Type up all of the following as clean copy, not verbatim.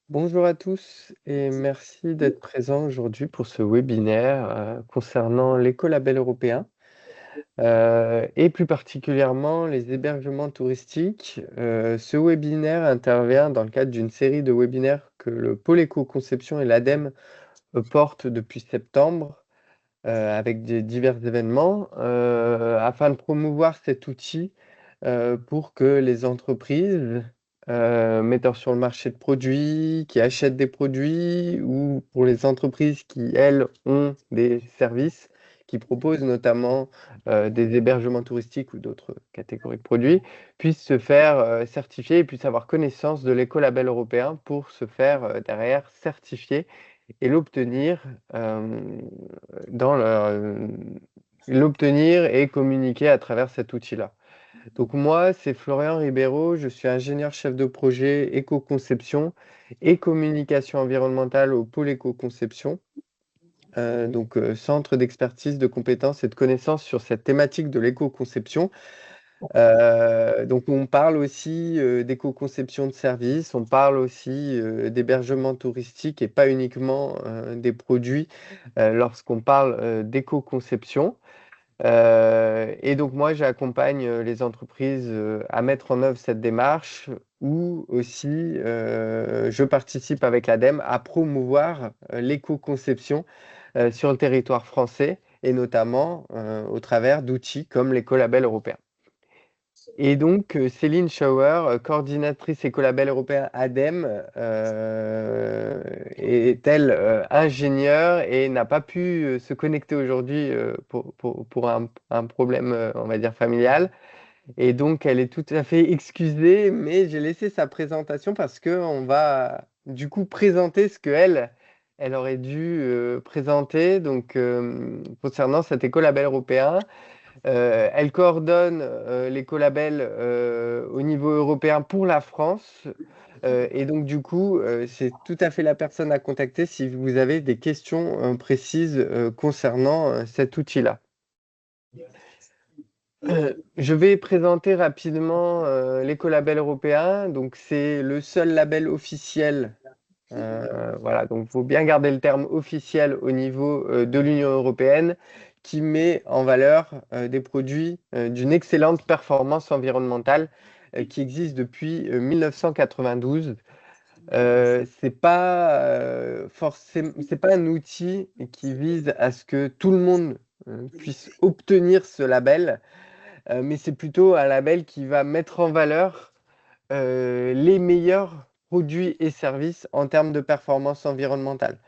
Bonjour à tous et merci d'être présents aujourd'hui pour ce webinaire concernant l'écolabel européen et plus particulièrement les hébergements touristiques. Ce webinaire intervient dans le cadre d'une série de webinaires que le pôle éco-conception et l'ADEME portent depuis septembre avec divers événements afin de promouvoir cet outil pour que les entreprises metteurs sur le marché de produits, qui achètent des produits ou pour les entreprises qui, elles, ont des services, qui proposent notamment des hébergements touristiques ou d'autres catégories de produits, puissent se faire certifier et puissent avoir connaissance de l'écolabel européen pour se faire derrière certifier et l'obtenir dans l'obtenir et communiquer à travers cet outil-là. Donc moi, c'est Florian Ribeiro, je suis ingénieur chef de projet éco-conception et communication environnementale au pôle éco-conception, centre d'expertise, de compétences et de connaissances sur cette thématique de l'éco-conception. Donc on parle aussi d'éco-conception de services, on parle aussi d'hébergement touristique et pas uniquement des produits lorsqu'on parle d'éco-conception. Et donc moi, j'accompagne les entreprises à mettre en œuvre cette démarche ou aussi je participe avec l'ADEME à promouvoir l'éco-conception sur le territoire français et notamment au travers d'outils comme l'écolabel européen. Et donc, Céline Schauer, coordinatrice écolabel européen ADEME, est-elle ingénieure et n'a pas pu se connecter aujourd'hui pour un problème, on va dire, familial. Et donc, elle est tout à fait excusée, mais j'ai laissé sa présentation parce qu'on va du coup présenter ce qu'elle elle aurait dû présenter donc, concernant cet écolabel européen. Elle coordonne l'écolabel au niveau européen pour la France. Et donc, du coup, c'est tout à fait la personne à contacter si vous avez des questions précises concernant cet outil-là. Je vais présenter rapidement l'écolabel européen. Donc, c'est le seul label officiel. Voilà, donc il faut bien garder le terme officiel au niveau de l'Union européenne qui met en valeur des produits d'une excellente performance environnementale qui existent depuis 1992. C'est pas un outil qui vise à ce que tout le monde puisse obtenir ce label, mais c'est plutôt un label qui va mettre en valeur les meilleurs produits et services en termes de performance environnementale.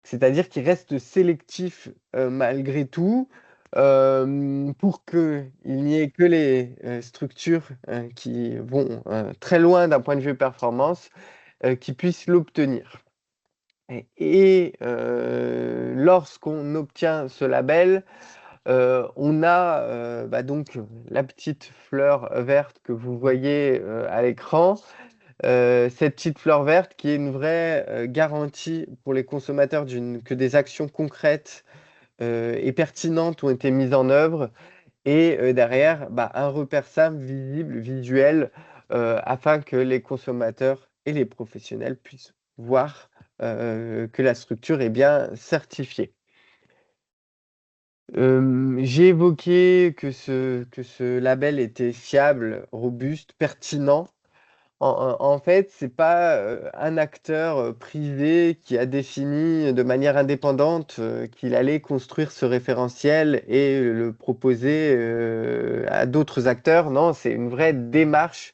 C'est-à-dire qu'il reste sélectif malgré tout pour qu'il n'y ait que les structures qui vont très loin d'un point de vue performance qui puissent l'obtenir. Et lorsqu'on obtient ce label, on a donc la petite fleur verte que vous voyez à l'écran. Cette petite fleur verte qui est une vraie garantie pour les consommateurs que des actions concrètes et pertinentes ont été mises en œuvre et derrière un repère simple, visible, visuel afin que les consommateurs et les professionnels puissent voir que la structure est bien certifiée. J'ai évoqué que ce label était fiable, robuste, pertinent. En fait, c'est pas un acteur privé qui a défini de manière indépendante qu'il allait construire ce référentiel et le proposer à d'autres acteurs. Non, c'est une vraie démarche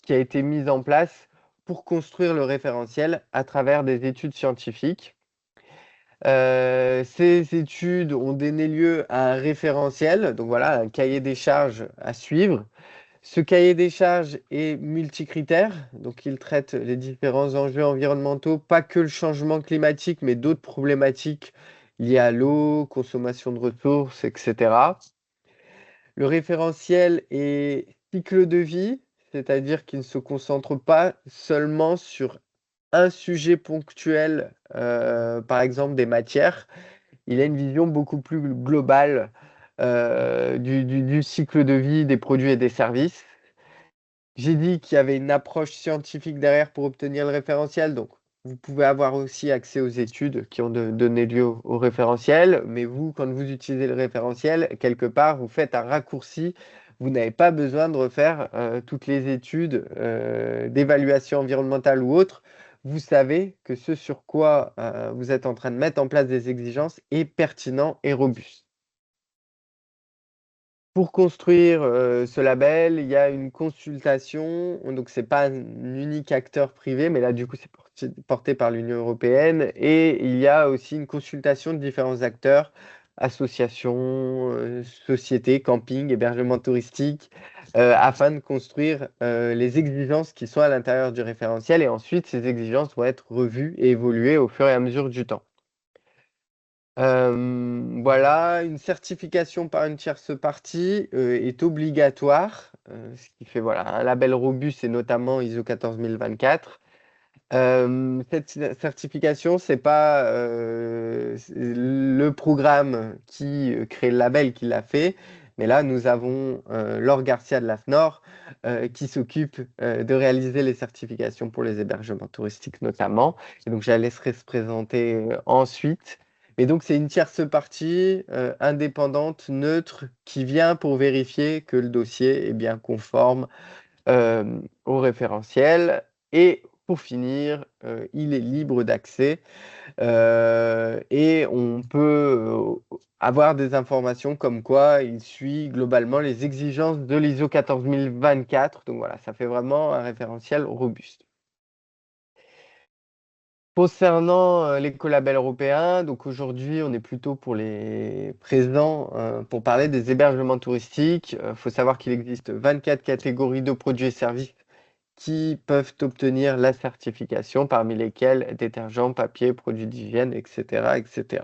qui a été mise en place pour construire le référentiel à travers des études scientifiques. Ces études ont donné lieu à un référentiel, donc voilà, un cahier des charges à suivre. Ce cahier des charges est multicritère, donc il traite les différents enjeux environnementaux, pas que le changement climatique, mais d'autres problématiques liées à l'eau, consommation de ressources, etc. Le référentiel est cycle de vie, c'est-à-dire qu'il ne se concentre pas seulement sur un sujet ponctuel, par exemple des matières. Il a une vision beaucoup plus globale du cycle de vie des produits et des services. J'ai dit qu'il y avait une approche scientifique derrière pour obtenir le référentiel, donc vous pouvez avoir aussi accès aux études qui ont donné lieu au référentiel, mais vous, quand vous utilisez le référentiel, quelque part, vous faites un raccourci. Vous n'avez pas besoin de refaire toutes les études d'évaluation environnementale ou autre. Vous savez que ce sur quoi vous êtes en train de mettre en place des exigences est pertinent et robuste. Pour construire ce label, il y a une consultation, donc c'est pas un unique acteur privé, mais là du coup c'est porté par l'Union européenne, et il y a aussi une consultation de différents acteurs, associations, sociétés, campings, hébergements touristiques, afin de construire les exigences qui sont à l'intérieur du référentiel, et ensuite ces exigences vont être revues et évoluer au fur et à mesure du temps. Voilà, une certification par une tierce partie est obligatoire, ce qui fait voilà, un label robuste et notamment ISO 14024. Cette certification, c'est pas c'est le programme qui crée le label qui l'a fait, mais là nous avons Laure Garcia de l'AFNOR qui s'occupe de réaliser les certifications pour les hébergements touristiques notamment. Et donc je la laisserai se présenter ensuite. Et donc c'est une tierce partie indépendante, neutre, qui vient pour vérifier que le dossier est bien conforme au référentiel. Et pour finir, il est libre d'accès et on peut avoir des informations comme quoi il suit globalement les exigences de l'ISO 14024. Donc voilà, ça fait vraiment un référentiel robuste. Concernant l'écolabel européen, donc aujourd'hui on est plutôt pour les présents pour parler des hébergements touristiques. Il faut savoir qu'il existe 24 catégories de produits et services qui peuvent obtenir la certification, parmi lesquels détergents, papier, produits d'hygiène, etc., etc.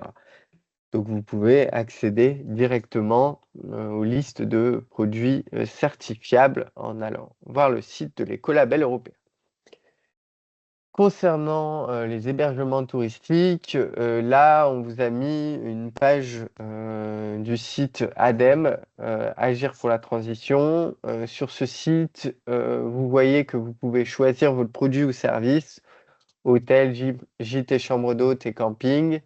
Donc vous pouvez accéder directement aux listes de produits certifiables en allant voir le site de l'écolabel européen. Concernant les hébergements touristiques, là, on vous a mis une page du site ADEME, Agir pour la transition. Sur ce site, vous voyez que vous pouvez choisir votre produit ou service, hôtel, gîte, chambre d'hôte et camping.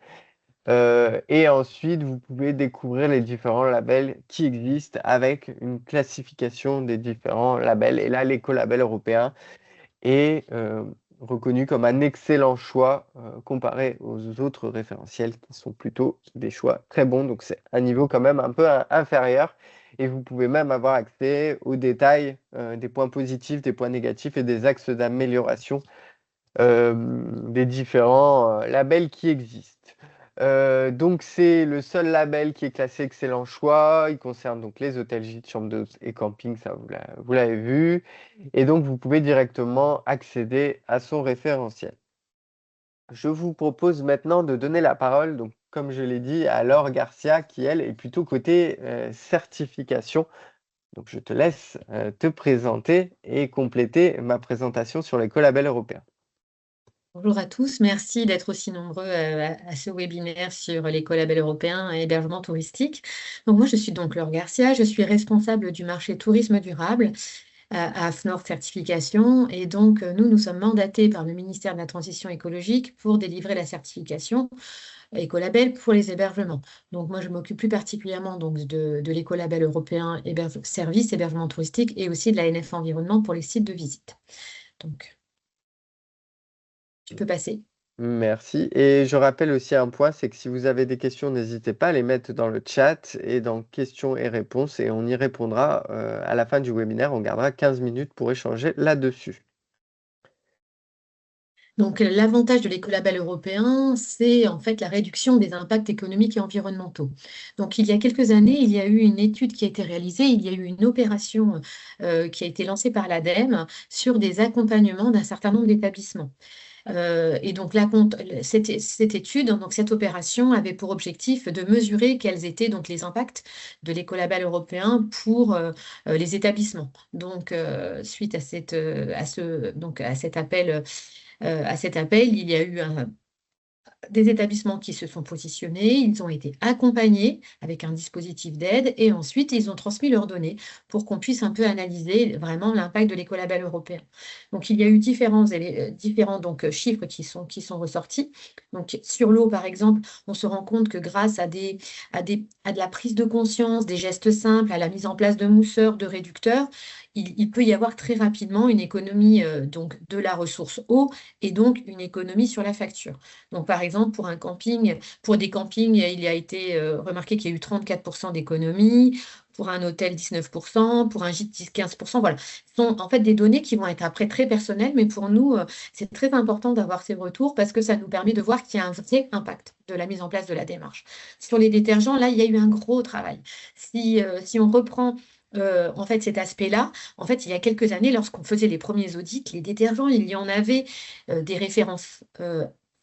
Et ensuite, vous pouvez découvrir les différents labels qui existent avec une classification des différents labels. Et là, l'écolabel européen est reconnu comme un excellent choix comparé aux autres référentiels qui sont plutôt des choix très bons. Donc c'est un niveau quand même un peu inférieur et vous pouvez même avoir accès aux détails des points positifs, des points négatifs et des axes d'amélioration des différents labels qui existent. Donc c'est le seul label qui est classé excellent choix. Il concerne donc les hôtels, gîtes, chambres d'hôtes et camping, ça vous l'avez vu. Et donc vous pouvez directement accéder à son référentiel. Je vous propose maintenant de donner la parole, donc comme je l'ai dit, à Laure Garcia, qui elle est plutôt côté certification. Donc je te laisse te présenter et compléter ma présentation sur les collabels européens. Bonjour à tous, merci d'être aussi nombreux à ce webinaire sur l'écolabel européen et hébergement touristique. Donc moi, je suis donc Laure Garcia, je suis responsable du marché tourisme durable à AFNOR Certification. Et donc, nous sommes mandatés par le ministère de la Transition écologique pour délivrer la certification écolabel pour les hébergements. Donc moi, je m'occupe plus particulièrement donc, de l'écolabel européen service hébergement touristique et aussi de la NF Environnement pour les sites de visite. Donc, tu peux passer. Merci. Et je rappelle aussi un point, c'est que si vous avez des questions, n'hésitez pas à les mettre dans le chat et dans questions et réponses et on y répondra à la fin du webinaire. On gardera 15 minutes pour échanger là-dessus. Donc, l'avantage de l'écolabel européen, c'est en fait la réduction des impacts économiques et environnementaux. Donc, il y a quelques années, il y a eu une étude qui a été réalisée, il y a eu une opération qui a été lancée par l'ADEME sur des accompagnements d'un certain nombre d'établissements. Et donc, cette étude, donc cette opération avait pour objectif de mesurer quels étaient donc les impacts de l'écolabel européen pour les établissements. Donc, suite à cet appel, il y a eu des établissements qui se sont positionnés, ils ont été accompagnés avec un dispositif d'aide et ensuite ils ont transmis leurs données pour qu'on puisse un peu analyser vraiment l'impact de l'écolabel européen. Donc il y a eu différents donc, chiffres qui sont ressortis. Donc sur l'eau, par exemple, on se rend compte que grâce à de la prise de conscience, des gestes simples, à la mise en place de mousseurs, de réducteurs, il peut y avoir très rapidement une économie donc, de la ressource eau et donc une économie sur la facture. Donc, par exemple, pour des campings, il a été remarqué qu'il y a eu 34% d'économie, pour un hôtel 19%, pour un gîte 15%. Voilà. Ce sont en fait des données qui vont être après très personnelles, mais pour nous, c'est très important d'avoir ces retours parce que ça nous permet de voir qu'il y a un vrai impact de la mise en place de la démarche. Sur les détergents, là, il y a eu un gros travail. Si on reprend en fait cet aspect-là, en fait, il y a quelques années, lorsqu'on faisait les premiers audits, les détergents, il y en avait des références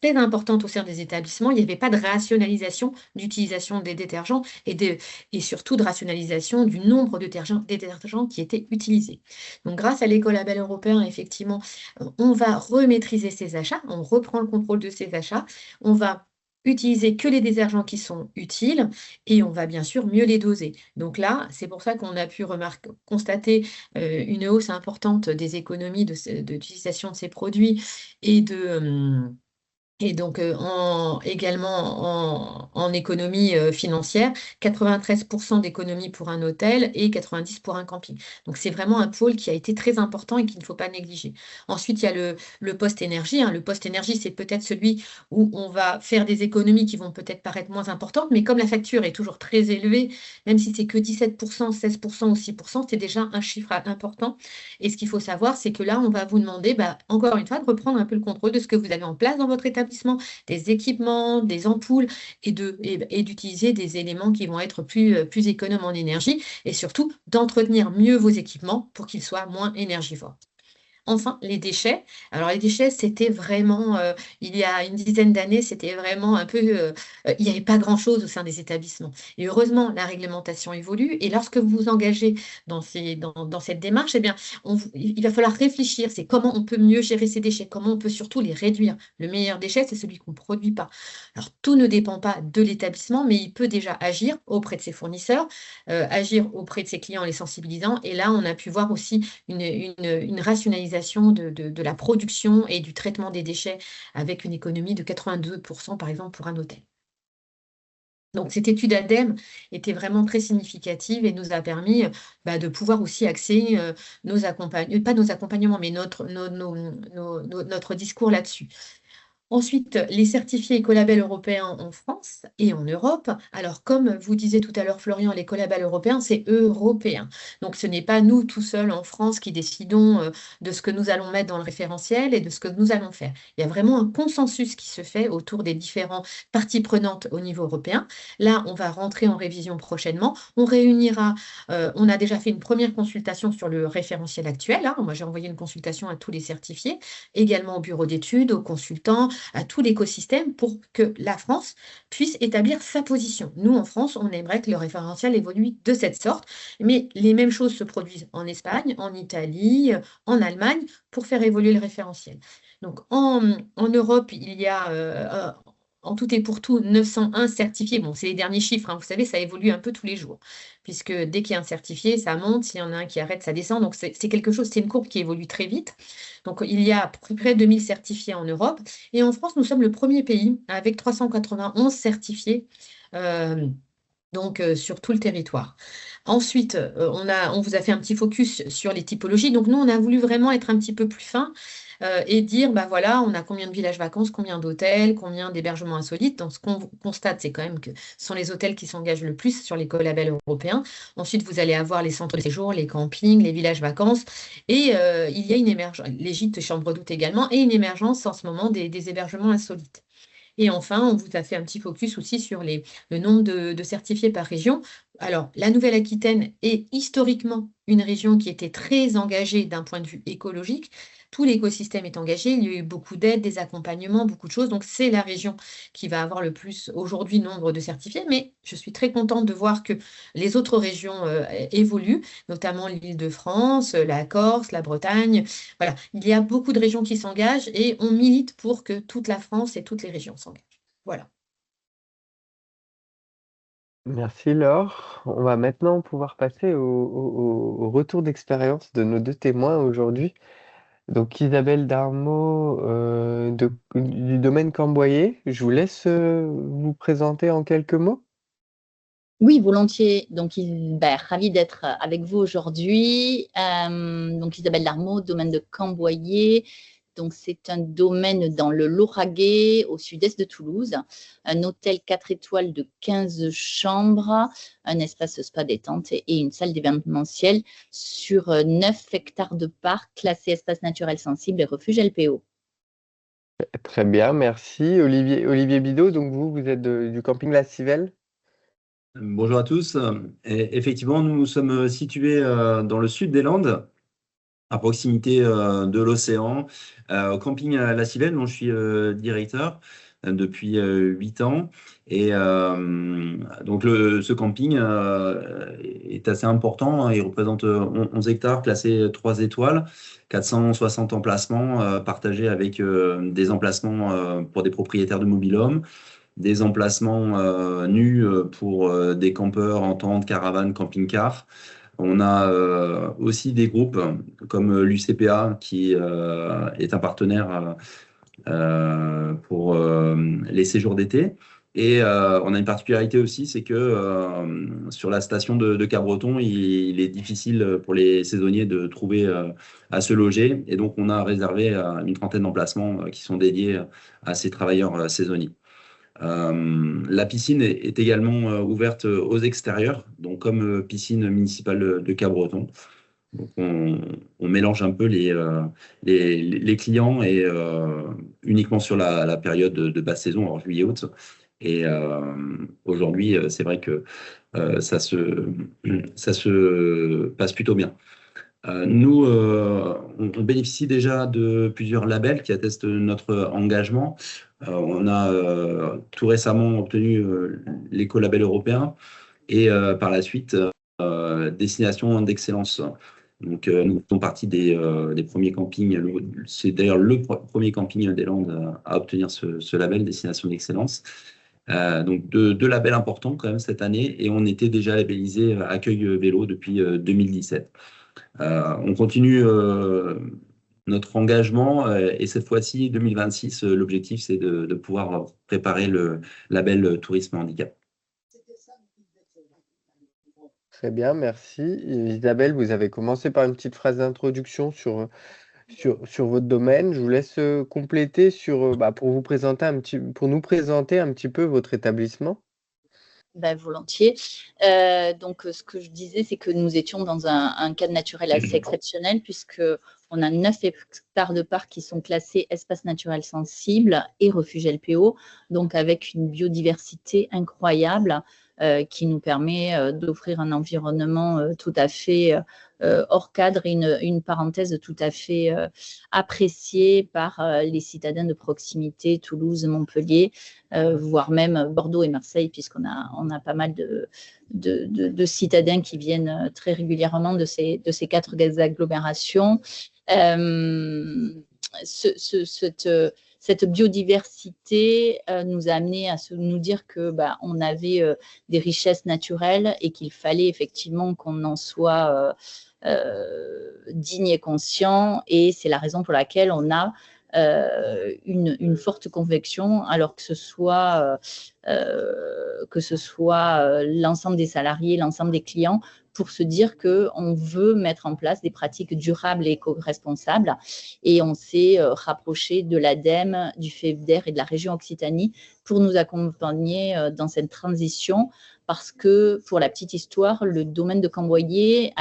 très importantes au sein des établissements. Il n'y avait pas de rationalisation d'utilisation des détergents et surtout de rationalisation du nombre de détergents qui étaient utilisés. Donc, grâce à l'écolabel européen, effectivement, on va remaîtriser ces achats, on reprend le contrôle de ces achats, on va utiliser que les détergents qui sont utiles et on va bien sûr mieux les doser. Donc là, c'est pour ça qu'on a pu constater une hausse importante des économies d'utilisation de ces produits et et donc, également en économie financière, 93% d'économie pour un hôtel et 90% pour un camping. Donc, c'est vraiment un pôle qui a été très important et qu'il ne faut pas négliger. Ensuite, il y a le post-énergie. Le post-énergie, c'est peut-être celui où on va faire des économies qui vont peut-être paraître moins importantes, mais comme la facture est toujours très élevée, même si c'est que 17%, 16% ou 6%, c'est déjà un chiffre important. Et ce qu'il faut savoir, c'est que là, on va vous demander, encore une fois, de reprendre un peu le contrôle de ce que vous avez en place dans votre établissement, des équipements, des ampoules, et d'utiliser des éléments qui vont être plus économes en énergie, et surtout d'entretenir mieux vos équipements pour qu'ils soient moins énergivores. Enfin, les déchets. Alors, les déchets, c'était vraiment, il y a une dizaine d'années, c'était vraiment un peu, il n'y avait pas grand-chose au sein des établissements. Et heureusement, la réglementation évolue. Et lorsque vous vous engagez dans cette démarche, eh bien, il va falloir réfléchir. C'est comment on peut mieux gérer ces déchets, comment on peut surtout les réduire. Le meilleur déchet, c'est celui qu'on ne produit pas. Alors, tout ne dépend pas de l'établissement, mais il peut déjà agir auprès de ses fournisseurs, agir auprès de ses clients en les sensibilisant. Et là, on a pu voir aussi une rationalisation de la production et du traitement des déchets avec une économie de 82%, par exemple, pour un hôtel. Donc, cette étude ADEME était vraiment très significative et nous a permis de pouvoir aussi axer pas nos accompagnements, mais notre discours là-dessus. Ensuite, les certifiés écolabels européens en France et en Europe. Alors, comme vous disiez tout à l'heure, Florian, l'écolabel européen, c'est européen. Donc, ce n'est pas nous tout seuls en France qui décidons de ce que nous allons mettre dans le référentiel et de ce que nous allons faire. Il y a vraiment un consensus qui se fait autour des différentes parties prenantes au niveau européen. Là, on va rentrer en révision prochainement. On réunira, on a déjà fait une première consultation sur le référentiel actuel. Moi, j'ai envoyé une consultation à tous les certifiés, également au bureau d'études, aux consultants, à tout l'écosystème pour que la France puisse établir sa position. Nous, en France, on aimerait que le référentiel évolue de cette sorte, mais les mêmes choses se produisent en Espagne, en Italie, en Allemagne, pour faire évoluer le référentiel. Donc, en Europe, il y a en tout et pour tout 901 certifiés. Bon, c'est les derniers chiffres, vous savez, ça évolue un peu tous les jours, puisque dès qu'il y a un certifié, ça monte, s'il y en a un qui arrête, ça descend. Donc, c'est quelque chose, c'est une courbe qui évolue très vite. Donc, il y a à peu près 2000 certifiés en Europe. Et en France, nous sommes le premier pays avec 391 certifiés. Sur tout le territoire. Ensuite, on vous a fait un petit focus sur les typologies. Donc, nous, on a voulu vraiment être un petit peu plus fin et dire, voilà, on a combien de villages vacances, combien d'hôtels, combien d'hébergements insolites. Donc, ce qu'on constate, c'est quand même que ce sont les hôtels qui s'engagent le plus sur l'écolabel européen. Ensuite, vous allez avoir les centres de séjour, les campings, les villages vacances. Et il y a une émergence, les gîtes, chambres d'hôtes également, et une émergence en ce moment des hébergements insolites. Et enfin, on vous a fait un petit focus aussi sur le nombre de certifiés par région. Alors, la Nouvelle-Aquitaine est historiquement une région qui était très engagée d'un point de vue écologique. Tout l'écosystème est engagé. Il y a eu beaucoup d'aides, des accompagnements, beaucoup de choses. Donc, c'est la région qui va avoir le plus aujourd'hui nombre de certifiés. Mais je suis très contente de voir que les autres régions évoluent, notamment l'Île-de-France, la Corse, la Bretagne. Voilà, il y a beaucoup de régions qui s'engagent et on milite pour que toute la France et toutes les régions s'engagent. Voilà. Merci Laure. On va maintenant pouvoir passer au retour d'expérience de nos deux témoins aujourd'hui. Donc Isabelle Darmot du domaine Camboyer, je vous laisse vous présenter en quelques mots. Oui, volontiers. Donc, ravi d'être avec vous aujourd'hui. Donc, Isabelle Darmot, domaine de Camboyer. Donc, c'est un domaine dans le Lauragais, au sud-est de Toulouse. Un hôtel 4 étoiles de 15 chambres, un espace spa détente et une salle d'événementiel sur 9 hectares de parc classés espace naturel sensible et refuge LPO. Très bien, merci. Olivier Bidot, donc vous êtes du camping La Civelle. Bonjour à tous. Et effectivement, nous sommes situés dans le sud des Landes, à proximité de l'océan, au camping La Civelle, dont je suis directeur depuis 8 ans. Et donc, ce camping est assez important. Il représente 11 hectares, classés 3 étoiles, 460 emplacements partagés avec des emplacements pour des propriétaires de mobil-homes, des emplacements nus pour des campeurs en tente, caravane, camping-car. On a aussi des groupes comme l'UCPA qui est un partenaire pour les séjours d'été. Et on a une particularité aussi, c'est que sur la station de Cabreton, il est difficile pour les saisonniers de trouver à se loger. Et donc, on a réservé une trentaine d'emplacements qui sont dédiés à ces travailleurs saisonniers. La piscine est également ouverte aux extérieurs, donc comme piscine municipale de Cabreton. Donc on mélange un peu les clients et uniquement sur la période de basse saison, alors juillet-août. Et aujourd'hui, c'est vrai que ça se passe plutôt bien. Nous, on bénéficie déjà de plusieurs labels qui attestent notre engagement. On a tout récemment obtenu l'écolabel européen et par la suite destination d'excellence. Donc, nous faisons partie des premiers campings. C'est d'ailleurs le premier camping des Landes à obtenir ce label destination d'excellence. Donc, deux labels importants quand même cette année, et on était déjà labellisé Accueil Vélo depuis 2017. On continue notre engagement et cette fois-ci, 2026, l'objectif, c'est de pouvoir préparer le label Tourisme Handicap. Très bien, merci. Isabelle, vous avez commencé par une petite phrase d'introduction sur votre domaine. Je vous laisse compléter pour nous présenter un petit peu votre établissement. Volontiers. Donc, ce que je disais, c'est que nous étions dans un cadre naturel assez exceptionnel, puisqu'on a 9 hectares de parcs qui sont classés espace naturel sensible et refuge LPO, donc avec une biodiversité incroyable qui nous permet d'offrir un environnement tout à fait hors cadre et une parenthèse tout à fait appréciée par les citadins de proximité, Toulouse, Montpellier, voire même Bordeaux et Marseille, puisqu'on a pas mal de citadins qui viennent très régulièrement de ces 4 agglomérations. Cette biodiversité nous a amené à nous dire que on avait des richesses naturelles et qu'il fallait effectivement qu'on en soit digne et conscient, et c'est la raison pour laquelle on a une forte conviction, alors que ce soit l'ensemble des salariés, l'ensemble des clients, pour se dire qu'on veut mettre en place des pratiques durables et éco-responsables. Et on s'est rapproché de l'ADEME, du FEDER et de la région Occitanie pour nous accompagner dans cette transition, parce que, pour la petite histoire, le domaine de Camboyer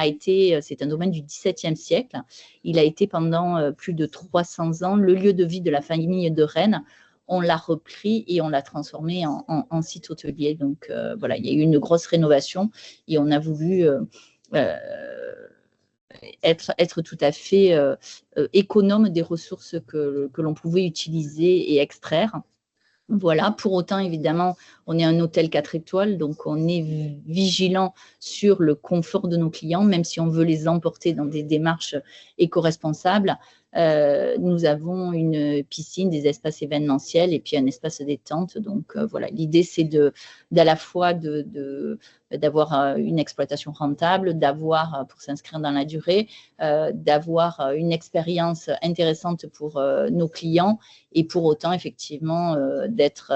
c'est un domaine du XVIIe siècle. Il a été pendant plus de 300 ans le lieu de vie de la famille de Rennes. On l'a repris et on l'a transformé en site hôtelier. Donc, voilà, il y a eu une grosse rénovation et on a voulu être tout à fait économe des ressources que l'on pouvait utiliser et extraire. Voilà, pour autant, évidemment, on est un hôtel 4 étoiles, donc on est vigilant sur le confort de nos clients, même si on veut les emporter dans des démarches éco-responsables. Nous avons une piscine, des espaces événementiels et puis un espace détente. Donc voilà, l'idée c'est d'à la fois d'avoir une exploitation rentable, d'avoir, pour s'inscrire dans la durée, d'avoir une expérience intéressante pour nos clients et pour autant effectivement d'être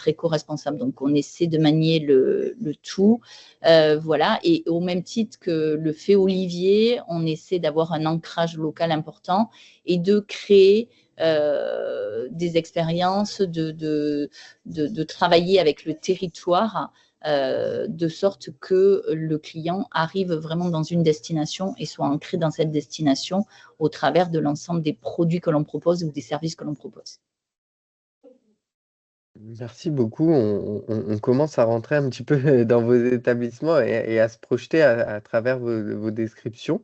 éco-responsable. Donc on essaie de manier le tout. Voilà, et au même titre que le fait Olivier, on essaie d'avoir un ancrage local important et de créer des expériences, de travailler avec le territoire de sorte que le client arrive vraiment dans une destination et soit ancré dans cette destination au travers de l'ensemble des produits que l'on propose ou des services que l'on propose. Merci beaucoup. On commence à rentrer un petit peu dans vos établissements et à se projeter à travers vos descriptions.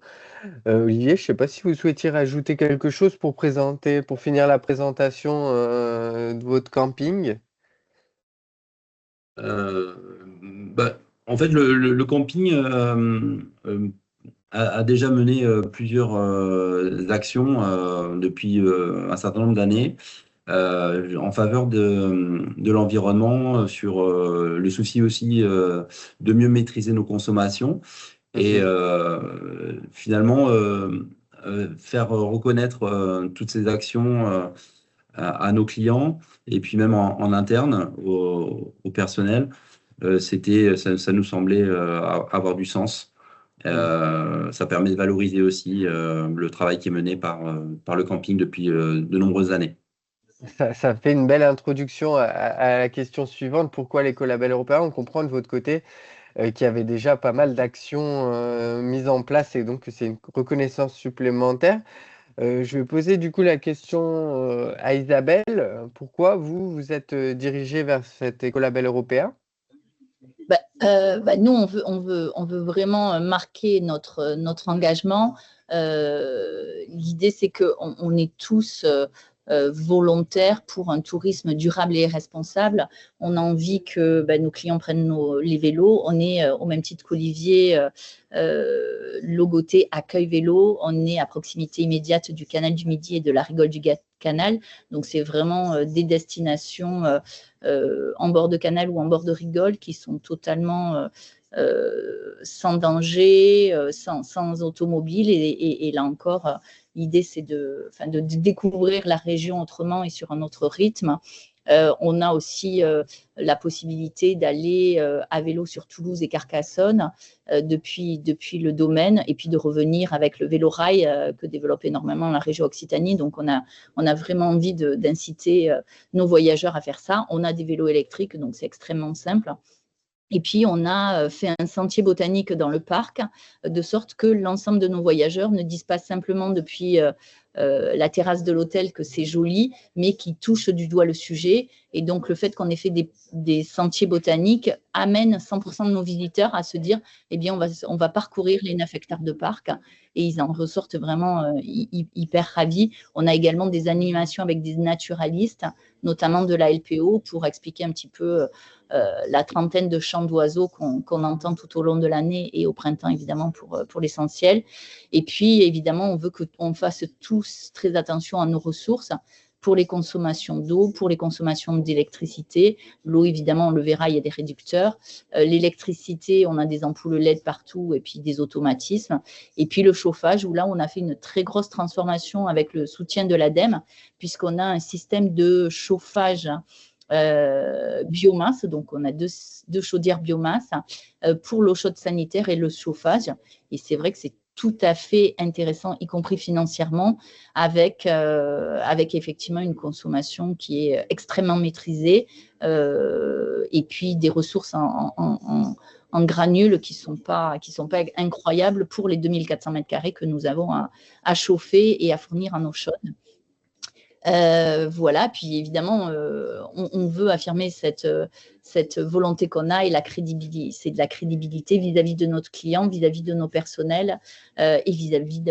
Olivier, je ne sais pas si vous souhaitiez rajouter quelque chose pour finir la présentation de votre camping. En fait, le camping a déjà mené plusieurs actions depuis un certain nombre d'années en faveur de l'environnement, sur le souci aussi de mieux maîtriser nos consommations et finalement faire reconnaître toutes ces actions à nos clients et puis même en interne au personnel. Ça nous semblait avoir du sens. Ça permet de valoriser aussi le travail qui est mené par le camping depuis de nombreuses années. Ça fait une belle introduction à la question suivante. Pourquoi l'écolabel européen? On comprend de votre côté qu'il y avait déjà pas mal d'actions mises en place et donc que c'est une reconnaissance supplémentaire. Je vais poser du coup la question à Isabelle. Pourquoi vous êtes dirigée vers cet écolabel européen? Nous, on veut vraiment marquer notre engagement. L'idée, c'est qu'on est tous volontaires pour un tourisme durable et responsable. On a envie que nos clients prennent les vélos. On est, au même titre qu'Olivier, logoté Accueil Vélo. On est à proximité immédiate du canal du Midi et de la rigole du canal. Donc, c'est vraiment des destinations en bord de canal ou en bord de rigole qui sont totalement sans danger, sans automobile. Et là encore, l'idée, c'est de découvrir la région autrement et sur un autre rythme. On a aussi la possibilité d'aller à vélo sur Toulouse et Carcassonne depuis le domaine et puis de revenir avec le vélo-rail que développe énormément la région Occitanie. Donc, on a vraiment envie d'inciter nos voyageurs à faire ça. On a des vélos électriques, donc c'est extrêmement simple. Et puis, on a fait un sentier botanique dans le parc, de sorte que l'ensemble de nos voyageurs ne disent pas simplement depuis la terrasse de l'hôtel que c'est joli, mais qui touchent du doigt le sujet. Et donc, le fait qu'on ait fait des sentiers botaniques amène 100% de nos visiteurs à se dire, eh bien, on va parcourir les 9 hectares de parc. Et ils en ressortent vraiment hyper ravis. On a également des animations avec des naturalistes, notamment de la LPO, pour expliquer un petit peu la trentaine de chants d'oiseaux qu'on entend tout au long de l'année et au printemps, évidemment, pour l'essentiel. Et puis, évidemment, on veut qu'on fasse tous très attention à nos ressources pour les consommations d'eau, pour les consommations d'électricité. L'eau, évidemment, on le verra, il y a des réducteurs. L'électricité, on a des ampoules LED partout et puis des automatismes. Et puis le chauffage, où là, on a fait une très grosse transformation avec le soutien de l'ADEME, puisqu'on a un système de chauffage biomasse, donc on a deux chaudières biomasse pour l'eau chaude sanitaire et le chauffage. Et c'est vrai que c'est tout à fait intéressant, y compris financièrement, avec effectivement une consommation qui est extrêmement maîtrisée et puis des ressources en granules qui sont pas incroyables pour les 2400 mètres carrés que nous avons à chauffer et à fournir en eau chaude. Voilà, puis évidemment, on veut affirmer cette volonté qu'on a et la crédibilité. C'est de la crédibilité vis-à-vis de notre client, vis-à-vis de nos personnels et vis-à-vis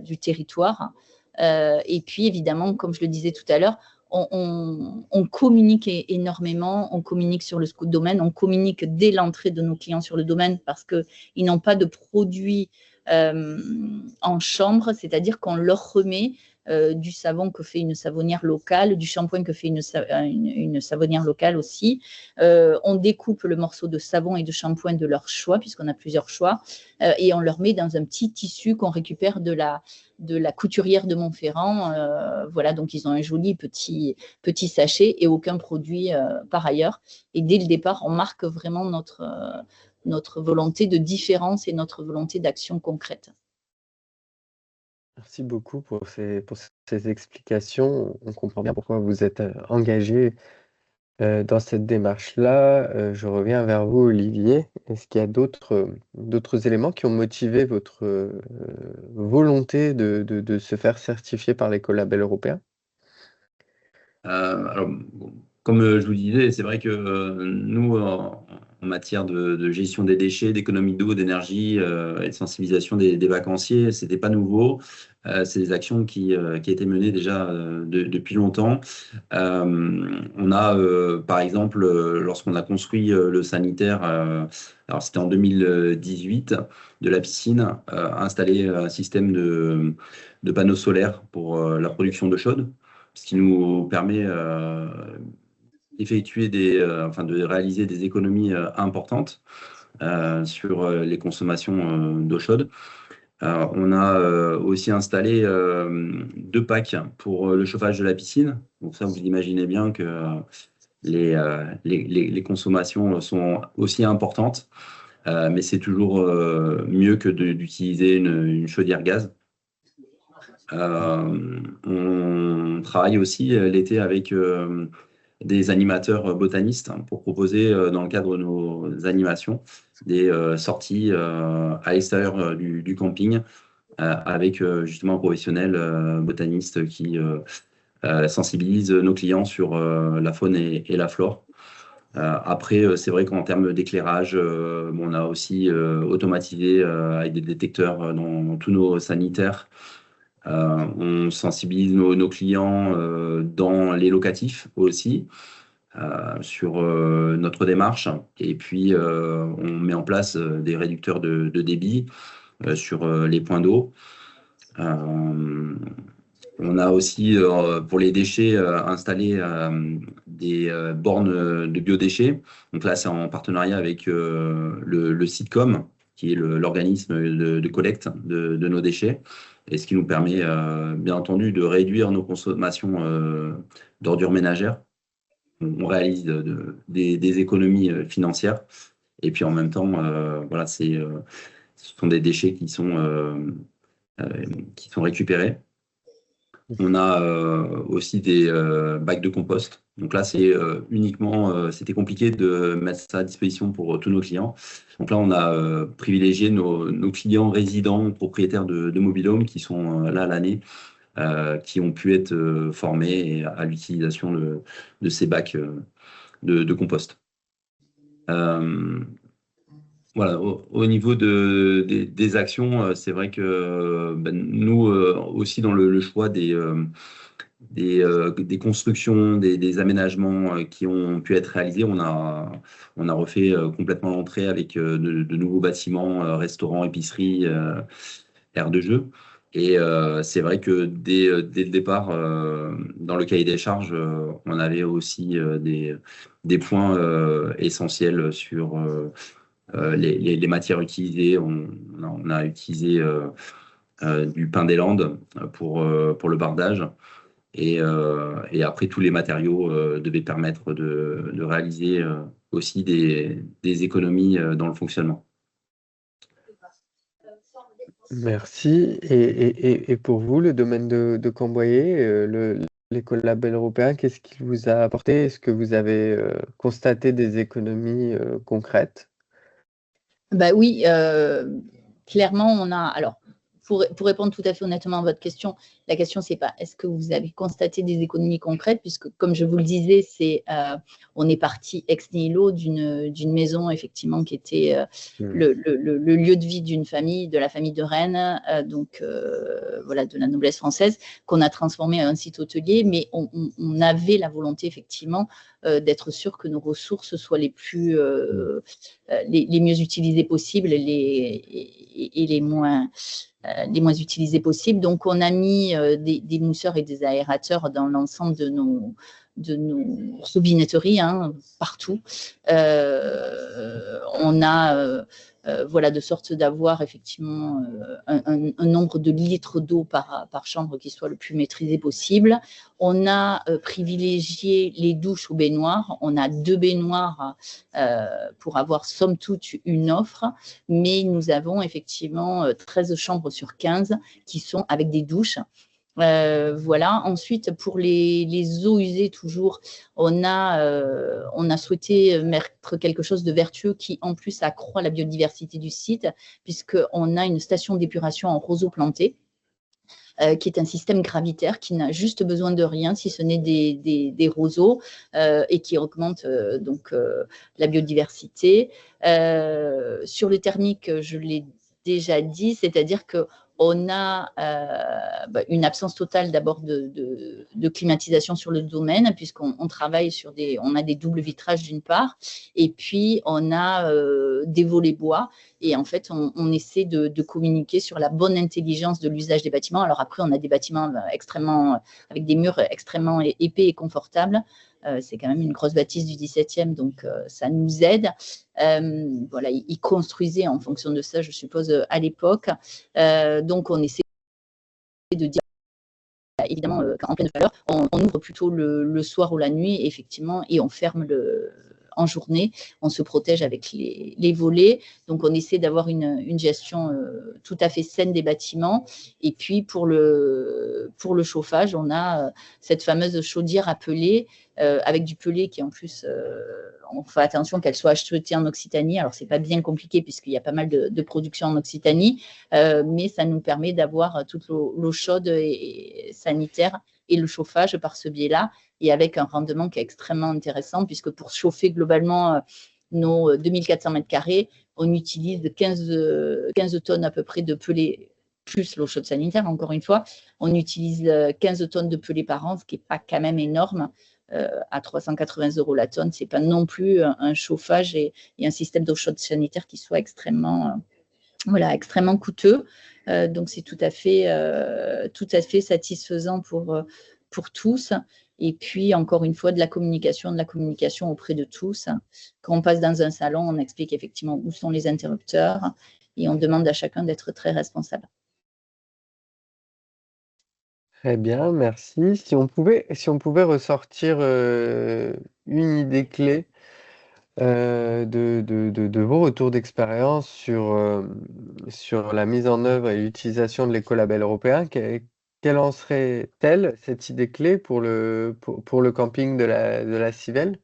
du territoire. Et puis évidemment, comme je le disais tout à l'heure, on communique énormément, on communique sur le domaine, on communique dès l'entrée de nos clients sur le domaine parce qu'ils n'ont pas de produits en chambre, c'est-à-dire qu'on leur remet du savon que fait une savonnière locale, du shampoing que fait une savonnière locale aussi. On découpe le morceau de savon et de shampoing de leur choix, puisqu'on a plusieurs choix, et on leur met dans un petit tissu qu'on récupère de la couturière de Montferrand. Voilà, donc ils ont un joli petit sachet et aucun produit par ailleurs. Et dès le départ, on marque vraiment notre volonté de différence et notre volonté d'action concrète. Merci beaucoup pour ces explications. On comprend bien pourquoi vous êtes engagé dans cette démarche-là. Je reviens vers vous, Olivier. Est-ce qu'il y a d'autres éléments qui ont motivé votre volonté de se faire certifier par l'écolabel européen? Alors, bon, comme je vous disais, c'est vrai que nous, en matière de gestion des déchets, d'économie d'eau, d'énergie et de sensibilisation des vacanciers, ce n'était pas nouveau. C'est des actions qui étaient menées déjà depuis longtemps. On a, par exemple, lorsqu'on a construit le sanitaire, alors c'était en 2018, de la piscine, installé un système de panneaux solaires pour la production d'eau chaude, ce qui nous permet de réaliser des économies importantes sur les consommations d'eau chaude. On a aussi installé 2 packs pour le chauffage de la piscine. Donc ça, vous imaginez bien que les consommations sont aussi importantes, mais c'est toujours mieux que d'utiliser une chaudière gaz. On travaille aussi l'été avec des animateurs botanistes pour proposer dans le cadre de nos animations des sorties à l'extérieur du camping avec justement un professionnel botaniste qui sensibilise nos clients sur la faune et la flore. Après, c'est vrai qu'en termes d'éclairage, on a aussi automatisé avec des détecteurs dans tous nos sanitaires. On sensibilise nos clients dans les locatifs aussi sur notre démarche. Et puis, on met en place des réducteurs de débit sur les points d'eau. On a aussi, pour les déchets, installé des bornes de biodéchets. Donc là, c'est en partenariat avec le Sitcom, qui est l'organisme de collecte de nos déchets, et ce qui nous permet, bien entendu, de réduire nos consommations d'ordures ménagères. On réalise des économies financières, et puis en même temps, voilà, ce sont des déchets qui sont récupérés. On a aussi des bacs de compost. Donc là, c'est uniquement, c'était compliqué de mettre ça à disposition pour tous nos clients. Donc là, on a privilégié nos clients résidents, propriétaires de mobil-homes qui sont là l'année, qui ont pu être formés à l'utilisation de ces bacs de compost. Voilà, au niveau des actions, c'est vrai que nous aussi dans le choix des constructions, des aménagements qui ont pu être réalisés, on a refait complètement l'entrée avec de nouveaux bâtiments, restaurants, épiceries, aires de jeu. Et c'est vrai que dès le départ, dans le cahier des charges, on avait aussi des points essentiels sur les matières utilisées. On a utilisé du pin des Landes pour le bardage. Et après, tous les matériaux devaient permettre de réaliser aussi des économies dans le fonctionnement. Merci. Et pour vous, le domaine de Camboyer, l'écolabel européen, qu'est-ce qu'il vous a apporté? Est-ce que vous avez constaté des économies concrètes? Oui, clairement, on a. Alors, pour répondre tout à fait honnêtement à votre question, La question, c'est pas est-ce que vous avez constaté des économies concrètes, puisque comme je vous le disais, on est parti ex nihilo d'une maison effectivement qui était le lieu de vie d'une famille, de la famille de Rennes, voilà, de la noblesse française, qu'on a transformé en un site hôtelier, mais on avait la volonté effectivement d'être sûr que nos ressources soient les mieux utilisées possibles et les moins utilisées possibles. Donc, on a mis des mousseurs et des aérateurs dans l'ensemble de nos robinetteries, partout. On a voilà, de sorte d'avoir effectivement un nombre de litres d'eau par chambre qui soit le plus maîtrisé possible. On a privilégié les douches ou baignoires. On a 2 baignoires pour avoir somme toute une offre, mais nous avons effectivement 13 chambres sur 15 qui sont avec des douches. Voilà. Ensuite, pour les eaux usées, toujours, on a souhaité mettre quelque chose de vertueux qui, en plus, accroît la biodiversité du site, puisqu'on a une station d'épuration en roseaux plantés, qui est un système gravitaire qui n'a juste besoin de rien, si ce n'est des roseaux, et qui augmente donc la biodiversité. Sur le thermique, je l'ai déjà dit, c'est-à-dire que on a une absence totale d'abord de climatisation sur le domaine, puisqu'on travaille on a des doubles vitrages d'une part, et puis on a des volets bois, et en fait on essaie de communiquer sur la bonne intelligence de l'usage des bâtiments. Alors après, on a des bâtiments avec des murs extrêmement épais et confortables. C'est quand même une grosse bâtisse du 17e, donc ça nous aide. Voilà, ils construisaient en fonction de ça, je suppose, à l'époque. Donc, on essaie de dire, évidemment, en pleine valeur, on ouvre plutôt le soir ou la nuit, effectivement, et on ferme en journée. On se protège avec les volets. Donc, on essaie d'avoir une gestion tout à fait saine des bâtiments. Et puis, pour le chauffage, on a cette fameuse chaudière à pellet, avec du pellet qui, en plus, on fait attention qu'elle soit achetée en Occitanie. Alors, ce n'est pas bien compliqué puisqu'il y a pas mal de production en Occitanie, mais ça nous permet d'avoir toute l'eau chaude et sanitaire et le chauffage par ce biais-là, et avec un rendement qui est extrêmement intéressant, puisque pour chauffer globalement nos 2400 mètres carrés, on utilise 15 tonnes à peu près de pellet, plus l'eau chaude sanitaire, encore une fois. On utilise 15 tonnes de pellet par an, ce qui n'est pas quand même énorme. À 380 € la tonne, ce n'est pas non plus un chauffage et un système d'eau chaude sanitaire qui soit extrêmement coûteux. Donc, c'est tout à fait satisfaisant pour tous. Et puis, encore une fois, de la communication auprès de tous. Quand on passe dans un salon, on explique effectivement où sont les interrupteurs et on demande à chacun d'être très responsable. Très bien, merci. Si on pouvait ressortir une idée clé de vos retours d'expérience sur la mise en œuvre et l'utilisation de l'écolabel européen, quelle en serait-elle, cette idée clé pour le camping de la Civelle?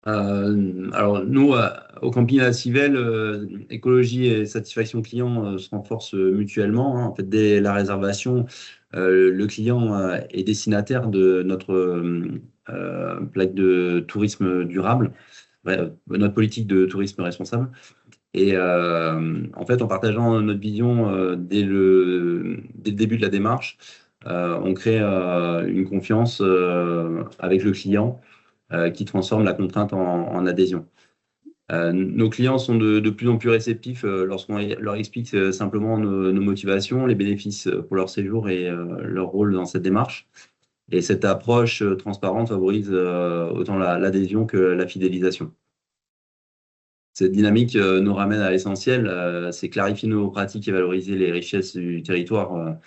Alors, nous, au camping à la Civelle, écologie et satisfaction client se renforcent mutuellement. En fait, dès la réservation, le client est destinataire de notre plaque de tourisme durable, notre politique de tourisme responsable. Et en fait, en partageant notre vision dès le début de la démarche, on crée une confiance avec le client qui transforme la contrainte en adhésion. Nos clients sont de plus en plus réceptifs lorsqu'on leur explique simplement nos motivations, les bénéfices pour leur séjour et leur rôle dans cette démarche. Et cette approche transparente favorise autant l'adhésion que la fidélisation. Cette dynamique nous ramène à l'essentiel, c'est clarifier nos pratiques et valoriser les richesses du territoire.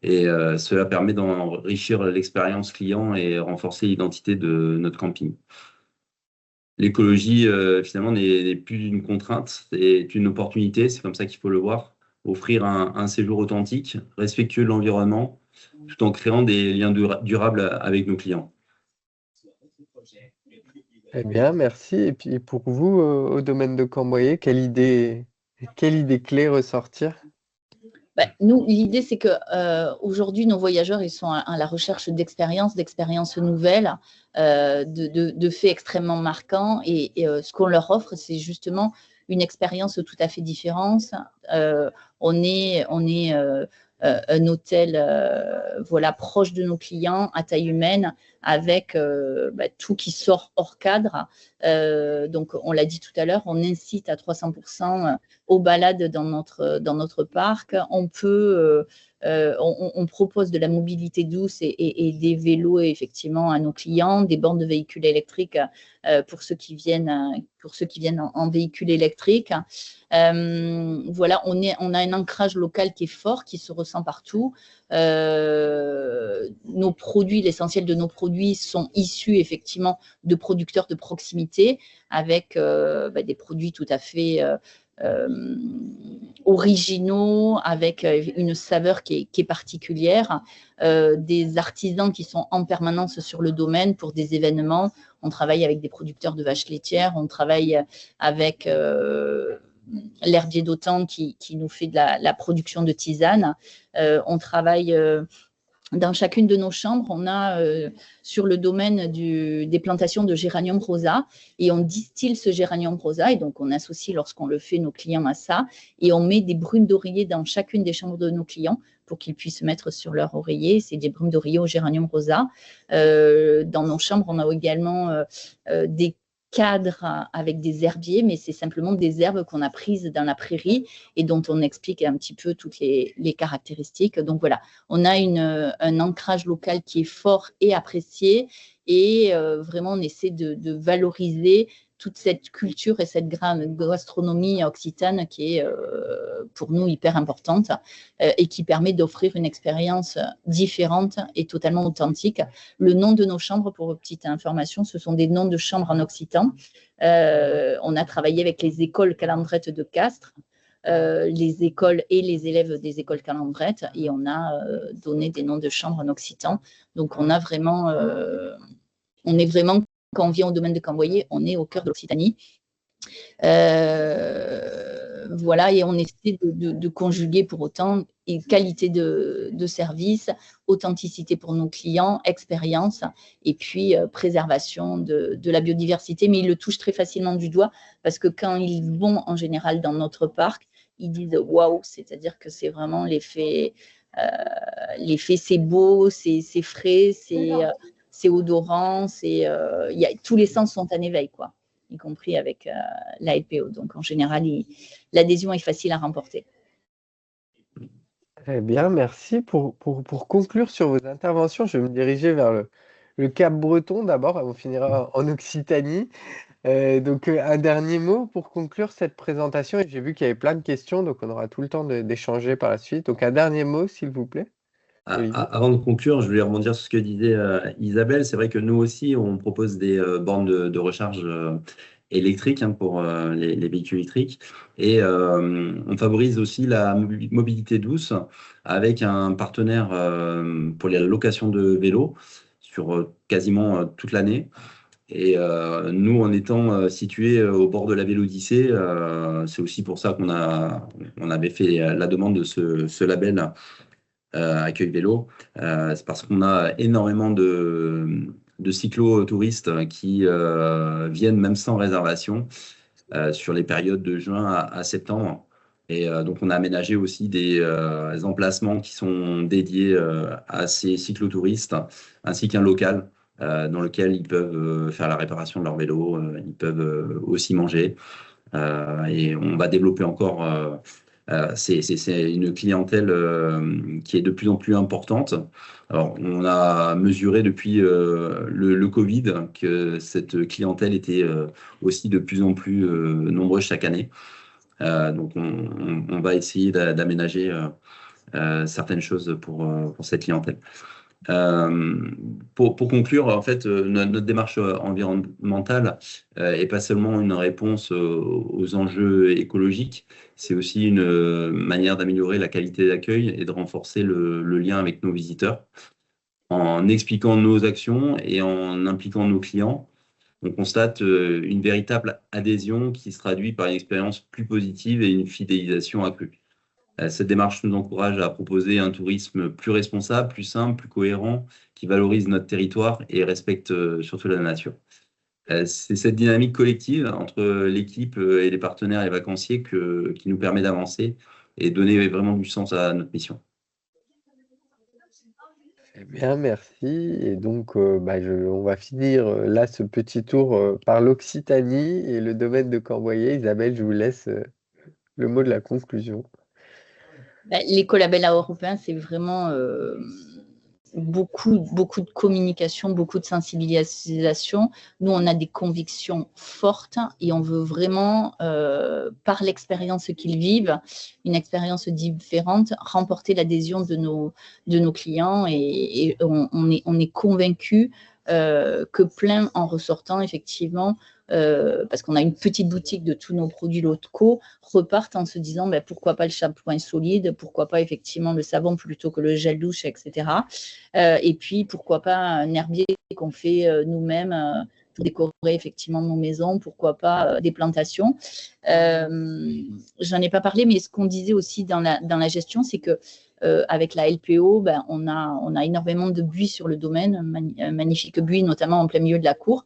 Et cela permet d'enrichir l'expérience client et renforcer l'identité de notre camping. L'écologie, finalement, n'est plus une contrainte, c'est une opportunité, c'est comme ça qu'il faut le voir. Offrir un séjour authentique, respectueux de l'environnement, tout en créant des liens durables avec nos clients. Très bien, merci. Et puis pour vous, au domaine de Camboyer, quelle idée clé ressortir? Nous, l'idée, c'est que aujourd'hui, nos voyageurs, ils sont à la recherche d'expériences nouvelles, de faits extrêmement marquants. Et ce qu'on leur offre, c'est justement une expérience tout à fait différente. On est un hôtel proche de nos clients, à taille humaine, avec tout qui sort hors cadre. Donc, on l'a dit tout à l'heure, on incite à 300% aux balades dans notre parc. On propose de la mobilité douce et des vélos effectivement à nos clients, des bornes de véhicules électriques pour ceux qui viennent en véhicule électrique. Voilà, on a un ancrage local qui est fort, qui se ressent partout. Nos produits, l'essentiel de nos produits sont issus effectivement de producteurs de proximité avec des produits tout à fait originaux, avec une saveur qui est particulière, des artisans qui sont en permanence sur le domaine pour des événements. On travaille avec des producteurs de vaches laitières, on travaille avec l'herbier d'Autan qui nous fait de la production de tisane. On travaille dans chacune de nos chambres, on a sur le domaine des plantations de géranium rosa, et on distille ce géranium rosa, et donc on associe lorsqu'on le fait nos clients à ça, et on met des brumes d'oreiller dans chacune des chambres de nos clients pour qu'ils puissent mettre sur leur oreiller. C'est des brumes d'oreiller au géranium rosa. Dans nos chambres, on a également des cadres avec des herbiers, mais c'est simplement des herbes qu'on a prises dans la prairie et dont on explique un petit peu toutes les caractéristiques. Donc voilà, on a un ancrage local qui est fort et apprécié, et vraiment on essaie de valoriser toute cette culture et cette gastronomie occitane qui est pour nous hyper importante et qui permet d'offrir une expérience différente et totalement authentique. Le nom de nos chambres, pour petite information, ce sont des noms de chambres en occitan. On a travaillé avec les écoles Calandrette de Castres, les écoles et les élèves des écoles Calandrette, et on a donné des noms de chambres en occitan. Donc on est vraiment, quand on vient au domaine de Camboyer, on est au cœur de l'Occitanie. Voilà, et on essaie de conjuguer pour autant qualité de service, authenticité pour nos clients, expérience, et puis préservation de la biodiversité. Mais ils le touchent très facilement du doigt, parce que quand ils vont en général dans notre parc, ils disent waouh, c'est-à-dire que c'est vraiment l'effet, c'est beau, c'est frais, c'est odorant, tous les sens sont en éveil, quoi, y compris avec la LPO. Donc, en général, l'adhésion est facile à remporter. Très bien, merci. Pour conclure sur vos interventions, je vais me diriger vers le Cap Breton d'abord, on finira en Occitanie. Donc, un dernier mot pour conclure cette présentation, et j'ai vu qu'il y avait plein de questions, donc on aura tout le temps d'échanger par la suite. Donc, un dernier mot, s'il vous plaît. Avant de conclure, je voulais rebondir sur ce que disait Isabelle. C'est vrai que nous aussi, on propose des bornes de recharge électriques pour les véhicules électriques. Et on favorise aussi la mobilité douce avec un partenaire pour la location de vélos sur quasiment toute l'année. Et nous, en étant situés au bord de la Vélodyssée, c'est aussi pour ça qu'on avait fait la demande de ce label Accueil Vélo. C'est parce qu'on a énormément de cyclo-touristes qui viennent même sans réservation sur les périodes de juin à septembre. Et donc, on a aménagé aussi des emplacements qui sont dédiés à ces cyclotouristes, ainsi qu'un local dans lequel ils peuvent faire la réparation de leur vélo, ils peuvent aussi manger. Et on va développer encore. C'est une clientèle qui est de plus en plus importante. Alors, on a mesuré depuis le Covid que cette clientèle était aussi de plus en plus nombreuse chaque année. Donc, on va essayer d'aménager certaines choses pour cette clientèle. Pour conclure, en fait, notre démarche environnementale est pas seulement une réponse aux enjeux écologiques, c'est aussi une manière d'améliorer la qualité d'accueil et de renforcer le lien avec nos visiteurs. En expliquant nos actions et en impliquant nos clients, on constate une véritable adhésion qui se traduit par une expérience plus positive et une fidélisation accrue. Cette démarche nous encourage à proposer un tourisme plus responsable, plus simple, plus cohérent, qui valorise notre territoire et respecte surtout la nature. C'est cette dynamique collective entre l'équipe et les partenaires et vacanciers qui nous permet d'avancer et donner vraiment du sens à notre mission. Eh bien, merci. Et donc, on va finir là ce petit tour par l'Occitanie et le domaine de Corboyer. Isabelle, je vous laisse le mot de la conclusion. L'écolabel européen, c'est vraiment beaucoup de communication, beaucoup de sensibilisation. Nous, on a des convictions fortes et on veut vraiment, par l'expérience qu'ils vivent, une expérience différente, remporter l'adhésion de nos clients et on est convaincus que plein en ressortant, effectivement, parce qu'on a une petite boutique de tous nos produits locaux, repartent en se disant pourquoi pas le shampoing solide, pourquoi pas effectivement le savon plutôt que le gel douche, etc. Et puis pourquoi pas un herbier qu'on fait nous-mêmes pour décorer effectivement nos maisons, pourquoi pas des plantations. J'en ai pas parlé, mais ce qu'on disait aussi dans la gestion, c'est que avec la LPO, on a énormément de buis sur le domaine, magnifique buis, notamment en plein milieu de la cour.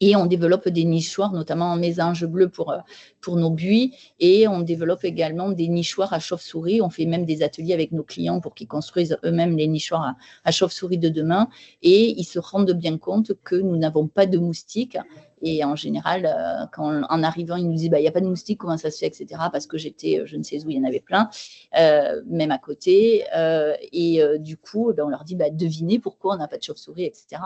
Et on développe des nichoirs, notamment en mésange bleu pour nos buis. Et on développe également des nichoirs à chauve-souris. On fait même des ateliers avec nos clients pour qu'ils construisent eux-mêmes les nichoirs à chauve-souris de demain. Et ils se rendent bien compte que nous n'avons pas de moustiques. Et en général, en arrivant, ils nous disent il n'y a pas de moustiques, comment ça se fait, etc. Parce que j'étais, je ne sais où, il y en avait plein, même à côté. Du coup, on leur dit devinez pourquoi on n'a pas de chauve-souris, etc.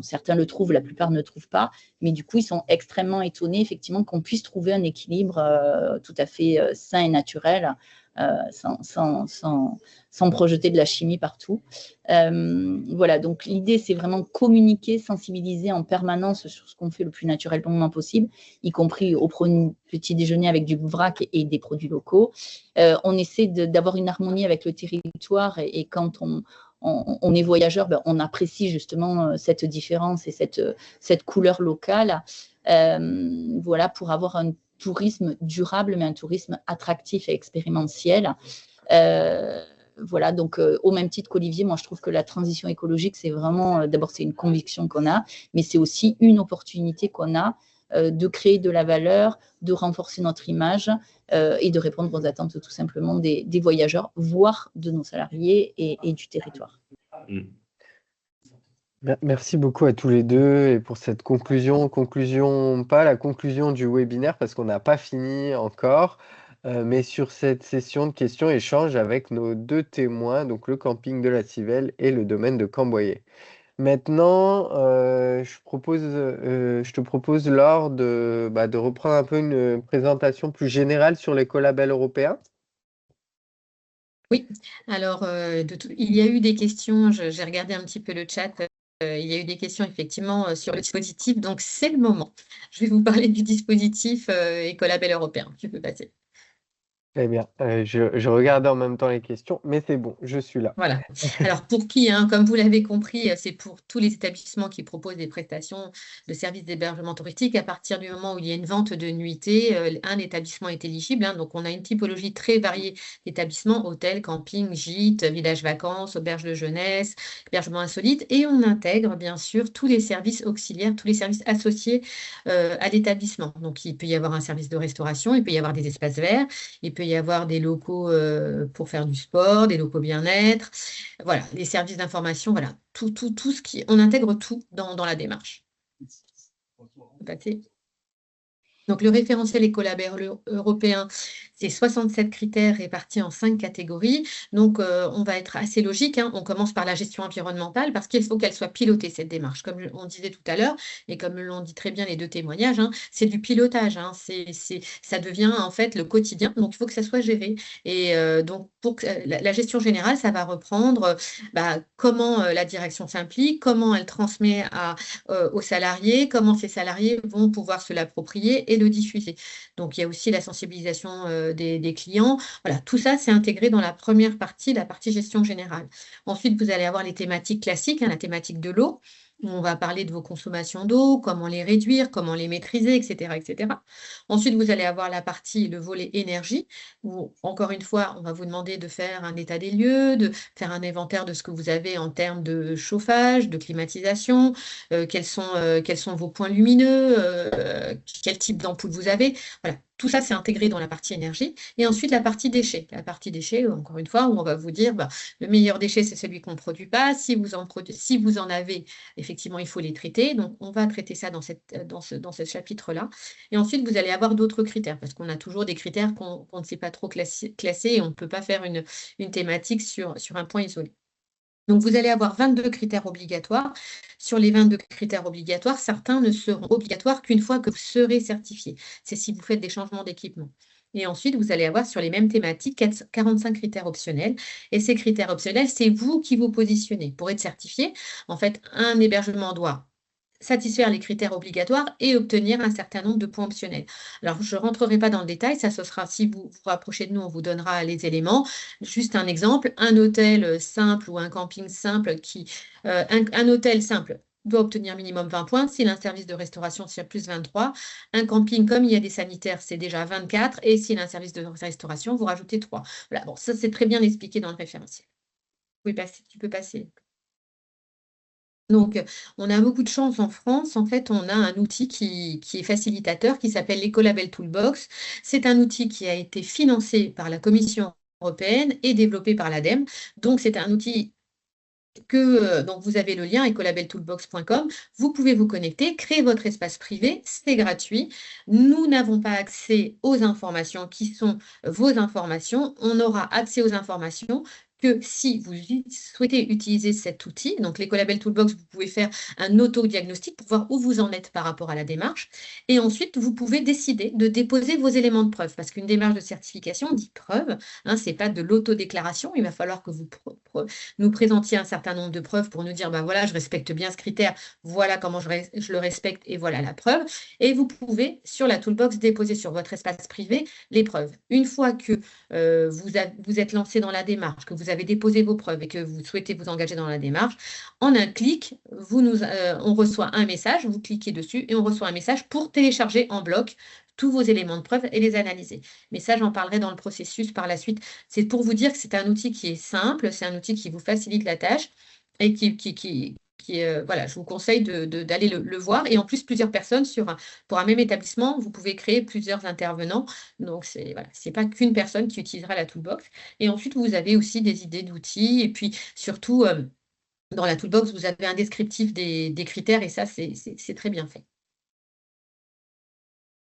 Certains le trouvent, la plupart ne le trouvent pas, mais du coup, ils sont extrêmement étonnés, effectivement, qu'on puisse trouver un équilibre tout à fait sain et naturel, sans projeter de la chimie partout. Voilà, donc l'idée, c'est vraiment communiquer, sensibiliser en permanence sur ce qu'on fait le plus naturellement possible, y compris au petit déjeuner avec du vrac et des produits locaux. On essaie d'avoir une harmonie avec le territoire et quand on est voyageur, on apprécie justement cette différence et cette couleur locale. Voilà, pour avoir un tourisme durable, mais un tourisme attractif et expérimentiel. Voilà, donc au même titre qu'Olivier, moi je trouve que la transition écologique, c'est vraiment, d'abord c'est une conviction qu'on a, mais c'est aussi une opportunité qu'on a de créer de la valeur, de renforcer notre image et de répondre aux attentes tout simplement des voyageurs, voire de nos salariés et du territoire. Merci beaucoup à tous les deux et pour cette conclusion, pas la conclusion du webinaire parce qu'on n'a pas fini encore, mais sur cette session de questions-échanges avec nos deux témoins, donc le camping de la Civelle et le domaine de Camboyer. Maintenant, je te propose, Laure, de reprendre un peu une présentation plus générale sur l'écolabel européen. Oui, alors il y a eu des questions, j'ai regardé un petit peu le chat, il y a eu des questions effectivement sur le dispositif, donc c'est le moment. Je vais vous parler du dispositif écolabel européen. Tu peux passer. Très bien, je regardais en même temps les questions, mais c'est bon, je suis là. Voilà. Alors pour qui, comme vous l'avez compris, c'est pour tous les établissements qui proposent des prestations de services d'hébergement touristique. À partir du moment où il y a une vente de nuitées, un établissement est éligible. Donc on a une typologie très variée d'établissements, hôtels, camping, gîtes, villages vacances, auberges de jeunesse, hébergement insolite. Et on intègre bien sûr tous les services auxiliaires, tous les services associés à l'établissement. Donc il peut y avoir un service de restauration, il peut y avoir des espaces verts, il peut y avoir des locaux pour faire du sport, des locaux bien-être, voilà, les services d'information, voilà, tout ce qui, on intègre tout dans la démarche. Donc, le référentiel écolabel européen, c'est 67 critères répartis en 5 catégories. Donc, on va être assez logique. On commence par la gestion environnementale parce qu'il faut qu'elle soit pilotée, cette démarche. Comme on disait tout à l'heure, et comme l'ont dit très bien les deux témoignages, c'est du pilotage. Ça devient en fait le quotidien. Donc, il faut que ça soit géré. Et donc, pour la gestion générale, ça va reprendre comment la direction s'implique, comment elle transmet aux salariés, comment ces salariés vont pouvoir se l'approprier et le diffuser. Donc, il y a aussi la sensibilisation des clients. Voilà, tout ça, c'est intégré dans la première partie, la partie gestion générale. Ensuite, vous allez avoir les thématiques classiques, la thématique de l'eau. où on va parler de vos consommations d'eau, comment les réduire, comment les maîtriser, etc., etc. Ensuite, vous allez avoir la partie, le volet énergie, où, encore une fois, on va vous demander de faire un état des lieux, de faire un inventaire de ce que vous avez en termes de chauffage, de climatisation, quels sont vos points lumineux, quel type d'ampoule vous avez. Voilà, tout ça, c'est intégré dans la partie énergie. Et ensuite, la partie déchets. La partie déchets, encore une fois, où on va vous dire, le meilleur déchet, c'est celui qu'on ne produit pas. Si vous en avez, effectivement, il faut les traiter. Donc, on va traiter ça dans ce chapitre-là. Et ensuite, vous allez avoir d'autres critères, parce qu'on a toujours des critères qu'on ne sait pas trop classer et on ne peut pas faire une thématique sur un point isolé. Donc, vous allez avoir 22 critères obligatoires. Sur les 22 critères obligatoires, certains ne seront obligatoires qu'une fois que vous serez certifié. C'est si vous faites des changements d'équipement. Et ensuite, vous allez avoir sur les mêmes thématiques 45 critères optionnels. Et ces critères optionnels, c'est vous qui vous positionnez. Pour être certifié, en fait, un hébergement doit satisfaire les critères obligatoires et obtenir un certain nombre de points optionnels. Alors, je ne rentrerai pas dans le détail, ça ce sera, si vous vous rapprochez de nous, on vous donnera les éléments. Juste un exemple, un hôtel simple ou un camping simple, un hôtel simple doit obtenir minimum 20 points. S'il a un service de restauration, c'est plus 23. Un camping, comme il y a des sanitaires, c'est déjà 24. Et s'il a un service de restauration, vous rajoutez 3. Voilà, bon, ça c'est très bien expliqué dans le référentiel. Tu peux passer. Donc, on a beaucoup de chance en France. En fait, on a un outil qui est facilitateur, qui s'appelle l'Ecolabel Toolbox. C'est un outil qui a été financé par la Commission européenne et développé par l'ADEME. Donc, c'est un outil donc vous avez le lien ecolabeltoolbox.com. Vous pouvez vous connecter, créer votre espace privé, c'est gratuit. Nous n'avons pas accès aux informations qui sont vos informations. On aura accès aux informations que si vous souhaitez utiliser cet outil, donc l'Ecolabel Toolbox, vous pouvez faire un auto-diagnostic pour voir où vous en êtes par rapport à la démarche. Et ensuite, vous pouvez décider de déposer vos éléments de preuve, parce qu'une démarche de certification dit preuve, ce n'est pas de l'autodéclaration. Il va falloir que vous nous présentiez un certain nombre de preuves pour nous dire, voilà, je respecte bien ce critère, voilà comment je le respecte et voilà la preuve. Et vous pouvez, sur la Toolbox, déposer sur votre espace privé les preuves. Une fois que vous êtes lancé dans la démarche, que vous avez déposé vos preuves et que vous souhaitez vous engager dans la démarche, en un clic, on reçoit un message, vous cliquez dessus et on reçoit un message pour télécharger en bloc tous vos éléments de preuve et les analyser. Mais ça, j'en parlerai dans le processus par la suite. C'est pour vous dire que c'est un outil qui est simple, c'est un outil qui vous facilite la tâche et voilà, je vous conseille d'aller le voir. Et en plus, plusieurs personnes pour un même établissement, vous pouvez créer plusieurs intervenants. Donc, c'est pas qu'une personne qui utilisera la Toolbox. Et ensuite, vous avez aussi des idées d'outils. Et puis, surtout, dans la Toolbox, vous avez un descriptif des critères et ça, c'est très bien fait.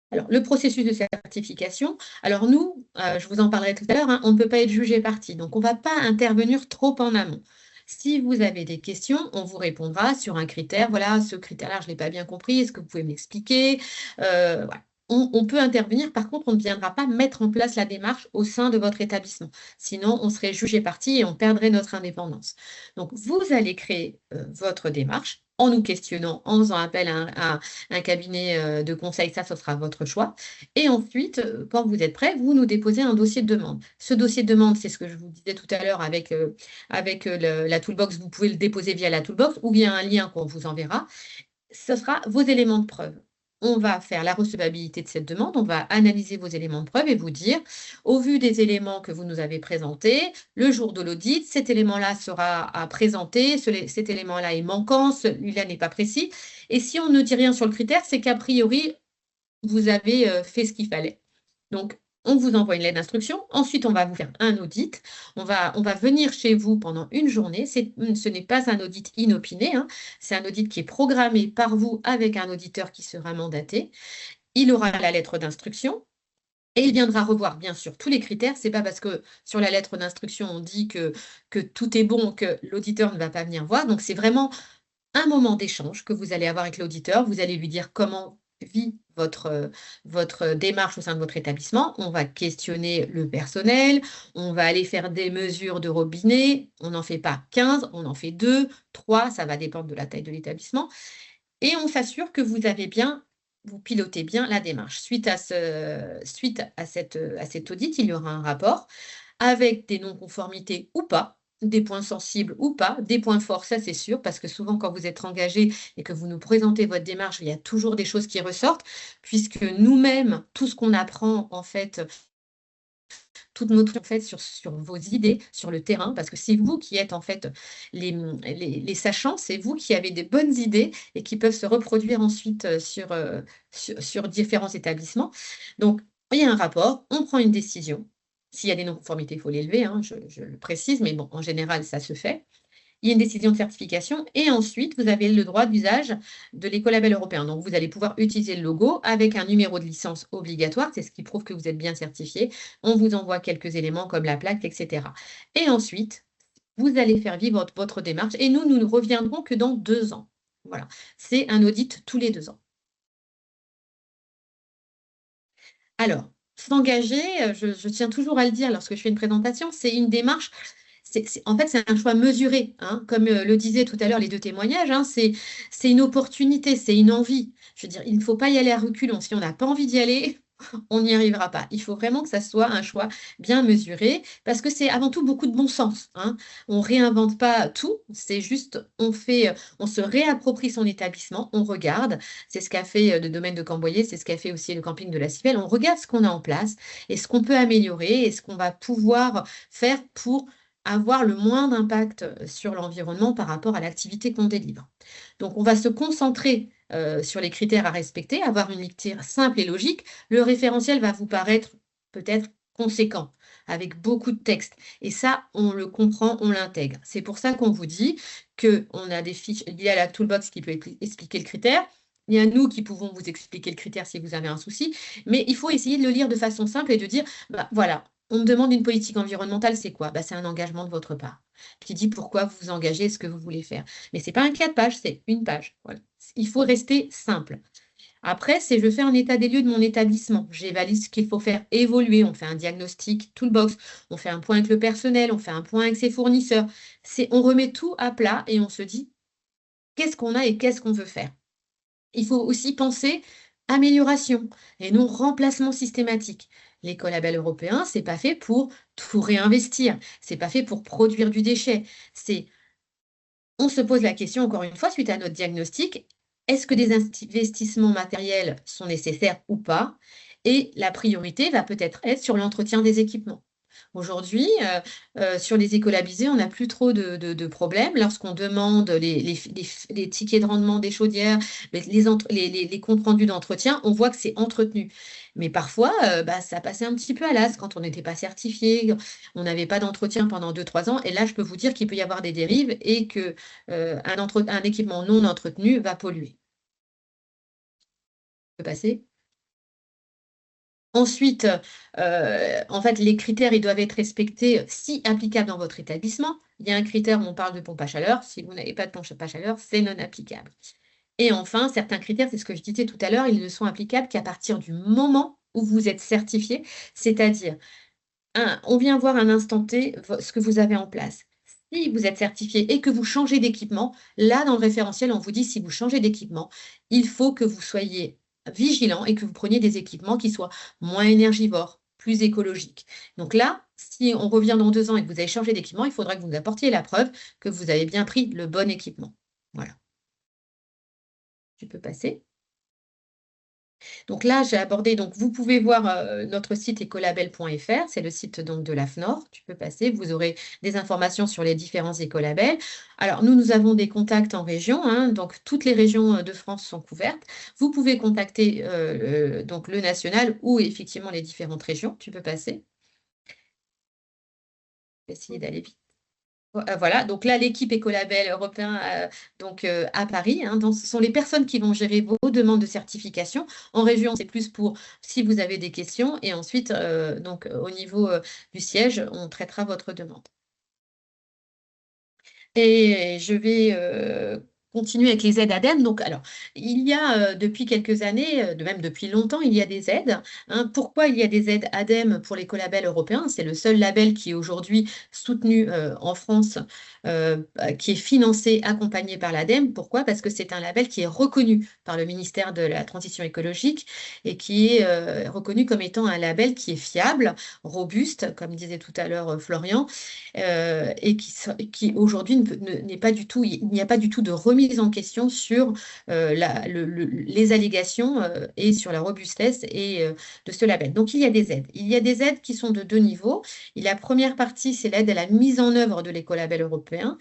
Alors, le processus de certification, alors nous, je vous en parlerai tout à l'heure, on ne peut pas être jugé partie, donc on ne va pas intervenir trop en amont. Si vous avez des questions, on vous répondra sur un critère. Voilà, ce critère-là, je ne l'ai pas bien compris. Est-ce que vous pouvez m'expliquer? Voilà. On peut intervenir. Par contre, on ne viendra pas mettre en place la démarche au sein de votre établissement. Sinon, on serait jugé partie et on perdrait notre indépendance. Donc, vous allez créer votre démarche en nous questionnant, en faisant appel à un cabinet de conseil. Ça, ce sera votre choix. Et ensuite, quand vous êtes prêt, vous nous déposez un dossier de demande. Ce dossier de demande, c'est ce que je vous disais tout à l'heure avec la Toolbox, vous pouvez le déposer via la Toolbox ou via un lien qu'on vous enverra. Ce sera vos éléments de preuve. On va faire la recevabilité de cette demande, on va analyser vos éléments de preuve et vous dire, au vu des éléments que vous nous avez présentés, le jour de l'audit, cet élément-là sera à présenter, cet élément-là est manquant, celui-là n'est pas précis. Et si on ne dit rien sur le critère, c'est qu'a priori, vous avez fait ce qu'il fallait. Donc, on vous envoie une lettre d'instruction. Ensuite, on va vous faire un audit. On va venir chez vous pendant une journée. Ce n'est pas un audit inopiné. C'est un audit qui est programmé par vous avec un auditeur qui sera mandaté. Il aura la lettre d'instruction. Et il viendra revoir, bien sûr, tous les critères. Ce n'est pas parce que sur la lettre d'instruction, on dit que tout est bon que l'auditeur ne va pas venir voir. Donc, c'est vraiment un moment d'échange que vous allez avoir avec l'auditeur. Vous allez lui dire comment vit votre démarche au sein de votre établissement. On va questionner le personnel, on va aller faire des mesures de robinet. On n'en fait pas 15, on en fait 2, 3, ça va dépendre de la taille de l'établissement. Et on s'assure que vous pilotez bien la démarche. Suite à cet audit, il y aura un rapport avec des non-conformités ou pas. des points sensibles ou pas, des points forts, ça c'est sûr, parce que souvent quand vous êtes engagé et que vous nous présentez votre démarche, il y a toujours des choses qui ressortent, puisque nous-mêmes, tout ce qu'on apprend en fait, toute notre en fait sur vos idées, sur le terrain, parce que c'est vous qui êtes en fait les sachants, c'est vous qui avez des bonnes idées et qui peuvent se reproduire ensuite sur différents établissements. Donc, il y a un rapport, on prend une décision. S'il y a des non-conformités, il faut l'élever, hein, je le précise, mais bon, en général, ça se fait. Il y a une décision de certification et ensuite, vous avez le droit d'usage de l'écolabel européen. Donc, vous allez pouvoir utiliser le logo avec un numéro de licence obligatoire. C'est ce qui prouve que vous êtes bien certifié. On vous envoie quelques éléments comme la plaque, etc. Et ensuite, vous allez faire vivre votre démarche et nous ne reviendrons que dans 2 ans. Voilà. C'est un audit tous les 2 ans. Alors, s'engager, je tiens toujours à le dire lorsque je fais une présentation, c'est une démarche. En fait, c'est un choix mesuré, hein. Comme le disaient tout à l'heure les 2 témoignages, hein, c'est une opportunité, c'est une envie. Je veux dire, il ne faut pas y aller à reculons. Si on n'a pas envie d'y aller, on n'y arrivera pas. Il faut vraiment que ça soit un choix bien mesuré, parce que c'est avant tout beaucoup de bon sens, hein. On ne réinvente pas tout, c'est juste, on se réapproprie son établissement, on regarde. C'est ce qu'a fait le domaine de Camboyer, c'est ce qu'a fait aussi le camping de la Civelle. On regarde ce qu'on a en place et ce qu'on peut améliorer et ce qu'on va pouvoir faire pour avoir le moins d'impact sur l'environnement par rapport à l'activité qu'on délivre. Donc, on va se concentrer sur les critères à respecter, avoir une lecture simple et logique. Le référentiel va vous paraître peut-être conséquent, avec beaucoup de texte. Et ça, on le comprend, on l'intègre. C'est pour ça qu'on vous dit qu'on a des fiches liées à la toolbox qui peut expliquer le critère. Il y a nous qui pouvons vous expliquer le critère si vous avez un souci, mais il faut essayer de le lire de façon simple et de dire, bah, voilà, on me demande une politique environnementale, c'est quoi? Bah, c'est un engagement de votre part qui dit pourquoi vous vous engagez, ce que vous voulez faire. Mais ce n'est pas un 4 pages, c'est une page. Voilà. Il faut rester simple. Après, c'est je fais un état des lieux de mon établissement. J'évalue ce qu'il faut faire évoluer. On fait un diagnostic toolbox. On fait un point avec le personnel. On fait un point avec ses fournisseurs. On remet tout à plat et on se dit qu'est-ce qu'on a et qu'est-ce qu'on veut faire. Il faut aussi penser amélioration et non remplacement systématique. L'écolabel européen, c'est pas fait pour tout réinvestir, c'est pas fait pour produire du déchet. On se pose la question, encore une fois, suite à notre diagnostic, est-ce que des investissements matériels sont nécessaires ou pas? Et la priorité va peut-être être sur l'entretien des équipements. Aujourd'hui, sur les écolabisés, on n'a plus trop de problèmes. Lorsqu'on demande les tickets de rendement des chaudières, les comptes rendus d'entretien, on voit que c'est entretenu. Mais parfois, ça passait un petit peu à l'as quand on n'était pas certifié, on n'avait pas d'entretien pendant 2-3 ans. Et là, je peux vous dire qu'il peut y avoir des dérives et qu'un équipement non entretenu va polluer. Je peux passer? Ensuite, en fait, les critères, ils doivent être respectés si applicables dans votre établissement. Il y a un critère où on parle de pompe à chaleur. Si vous n'avez pas de pompe à chaleur, c'est non applicable. Et enfin, certains critères, c'est ce que je disais tout à l'heure, ils ne sont applicables qu'à partir du moment où vous êtes certifié, c'est-à-dire, on vient voir un instant T ce que vous avez en place. Si vous êtes certifié et que vous changez d'équipement, là, dans le référentiel, on vous dit si vous changez d'équipement, il faut que vous soyez vigilant et que vous preniez des équipements qui soient moins énergivores, plus écologiques. Donc là, si on revient dans 2 ans et que vous avez changé d'équipement, il faudra que vous nous apportiez la preuve que vous avez bien pris le bon équipement. Voilà. Tu peux passer. Donc là, j'ai abordé, donc vous pouvez voir notre site ecolabel.fr, c'est le site donc de l'AFNOR. Tu peux passer, vous aurez des informations sur les différents écolabels. Alors nous avons des contacts en région, hein, donc toutes les régions de France sont couvertes. Vous pouvez contacter donc le national ou effectivement les différentes régions. Tu peux passer. Je vais essayer d'aller vite. Voilà, donc là, l'équipe Ecolabel européen à Paris, hein, ce sont les personnes qui vont gérer vos demandes de certification. En région, c'est plus pour si vous avez des questions. Et ensuite, donc, au niveau du siège, on traitera votre demande. Et je vais continuer avec les aides ADEME. Donc, alors, il y a depuis quelques années, même depuis longtemps, il y a des aides. Hein. Pourquoi il y a des aides ADEME pour l'écolabel européen? C'est le seul label qui est aujourd'hui soutenu en France, qui est financé, accompagné par l'ADEME. Pourquoi? Parce que c'est un label qui est reconnu par le ministère de la Transition écologique et qui est reconnu comme étant un label qui est fiable, robuste, comme disait tout à l'heure Florian, et qui aujourd'hui n'est pas du tout, il n'y a pas du tout de remise en question sur les allégations et sur la robustesse de ce label. Donc, il y a des aides. Il y a des aides qui sont de 2 niveaux. Et la première partie, c'est l'aide à la mise en œuvre de l'écolabel européen,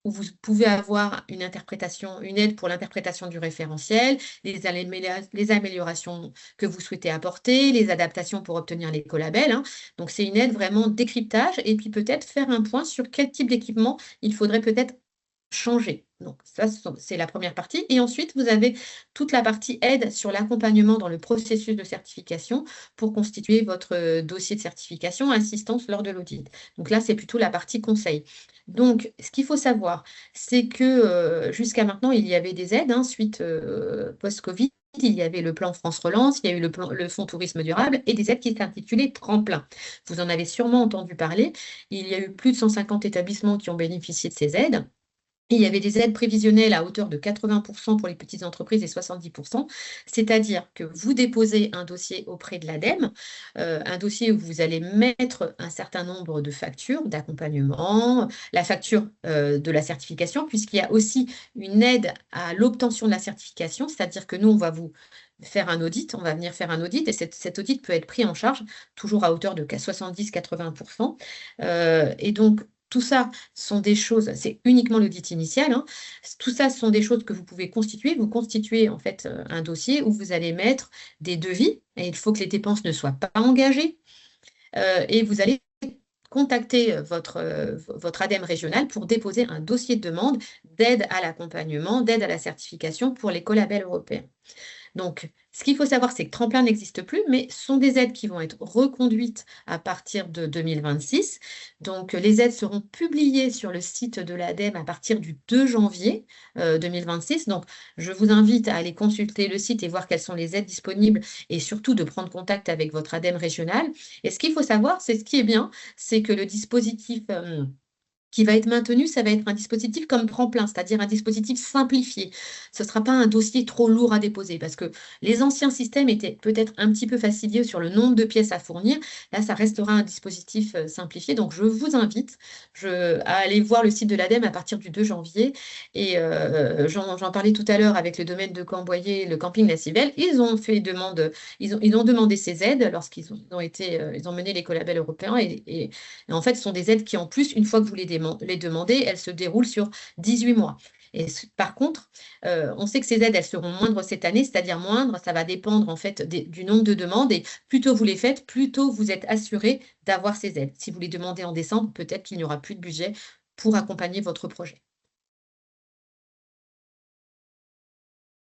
où vous pouvez avoir une aide pour l'interprétation du référentiel, les améliorations que vous souhaitez apporter, les adaptations pour obtenir l'écolabel. Hein. Donc, c'est une aide vraiment décryptage et puis peut-être faire un point sur quel type d'équipement il faudrait peut-être changer. Donc, ça, c'est la première partie. Et ensuite, vous avez toute la partie aide sur l'accompagnement dans le processus de certification pour constituer votre dossier de certification, assistance lors de l'audit. Donc là, c'est plutôt la partie conseil. Donc, ce qu'il faut savoir, c'est que jusqu'à maintenant, il y avait des aides, hein, suite post-Covid. Il y avait le plan France Relance, il y a eu le fonds tourisme durable et des aides qui étaient intitulées Tremplin. Vous en avez sûrement entendu parler. Il y a eu plus de 150 établissements qui ont bénéficié de ces aides. Et il y avait des aides prévisionnelles à hauteur de 80% pour les petites entreprises et 70%, c'est-à-dire que vous déposez un dossier auprès de l'ADEME, un dossier où vous allez mettre un certain nombre de factures d'accompagnement, la facture de la certification, puisqu'il y a aussi une aide à l'obtention de la certification, c'est-à-dire que nous, on va vous faire un audit, on va venir faire un audit, et cet audit peut être pris en charge, toujours à hauteur de 70-80%. Et donc, tout ça sont des choses, c'est uniquement l'audit initial, hein. Tout ça sont des choses que vous pouvez constituer. Vous constituez en fait un dossier où vous allez mettre des devis, et il faut que les dépenses ne soient pas engagées, et vous allez contacter votre ADEME régional pour déposer un dossier de demande d'aide à l'accompagnement, d'aide à la certification pour l'écolabel européen. Donc, ce qu'il faut savoir, c'est que Tremplin n'existe plus, mais ce sont des aides qui vont être reconduites à partir de 2026. Donc, les aides seront publiées sur le site de l'ADEME à partir du 2 janvier 2026. Donc, je vous invite à aller consulter le site et voir quelles sont les aides disponibles et surtout de prendre contact avec votre ADEME régional. Et ce qu'il faut savoir, c'est ce qui est bien, c'est que le dispositif qui va être maintenu, ça va être un dispositif comme Tremplin, c'est-à-dire un dispositif simplifié. Ce ne sera pas un dossier trop lourd à déposer parce que les anciens systèmes étaient peut-être un petit peu fastidieux sur le nombre de pièces à fournir. Là, ça restera un dispositif simplifié. Donc, je vous invite à aller voir le site de l'ADEME à partir du 2 janvier. Et j'en parlais tout à l'heure avec le domaine de Camboyer, le camping La Civelle. Ils ont fait ils ont demandé ces aides lorsqu'ils ils ont mené l'écolabel européen. Et en fait, ce sont des aides qui, en plus, une fois que vous les demandez, elles se déroulent sur 18 mois. Et par contre, on sait que ces aides, elles seront moindres cette année, c'est-à-dire moindres, ça va dépendre en fait du nombre de demandes. Et plus tôt vous les faites, plus tôt vous êtes assuré d'avoir ces aides. Si vous les demandez en décembre, peut-être qu'il n'y aura plus de budget pour accompagner votre projet.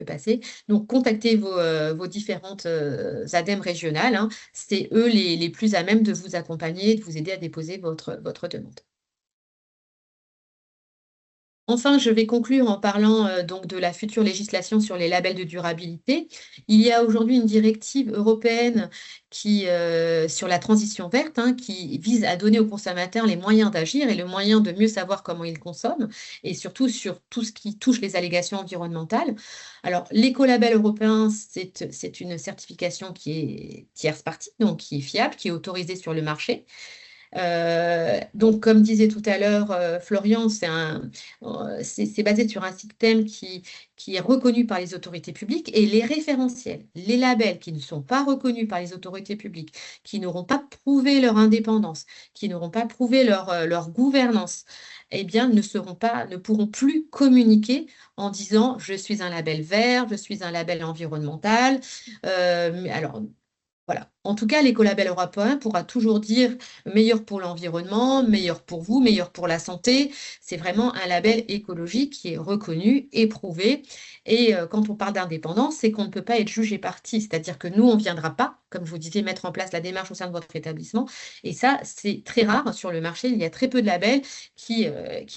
Passer. Donc, contactez vos différentes ADEME régionales. Hein. C'est eux les plus à même de vous accompagner et de vous aider à déposer votre demande. Enfin, je vais conclure en parlant donc de la future législation sur les labels de durabilité. Il y a aujourd'hui une directive européenne sur la transition verte, hein, qui vise à donner aux consommateurs les moyens d'agir et le moyen de mieux savoir comment ils consomment, et surtout sur tout ce qui touche les allégations environnementales. Alors, l'écolabel européen, c'est une certification qui est tierce partie, donc qui est fiable, qui est autorisée sur le marché. Donc, comme disait tout à l'heure Florian, c'est basé sur un système qui est reconnu par les autorités publiques, et les référentiels, les labels qui ne sont pas reconnus par les autorités publiques, qui n'auront pas prouvé leur indépendance, qui n'auront pas prouvé leur gouvernance, eh bien, ne pourront plus communiquer en disant « je suis un label vert, je suis un label environnemental ». Alors, Voilà. En tout cas, l'écolabel européen pourra toujours dire meilleur pour l'environnement, meilleur pour vous, meilleur pour la santé. C'est vraiment un label écologique qui est reconnu, éprouvé. Et quand on parle d'indépendance, c'est qu'on ne peut pas être jugé parti. C'est-à-dire que nous, on ne viendra pas, comme vous disiez, mettre en place la démarche au sein de votre établissement. Et ça, c'est très rare sur le marché. Il y a très peu de labels qui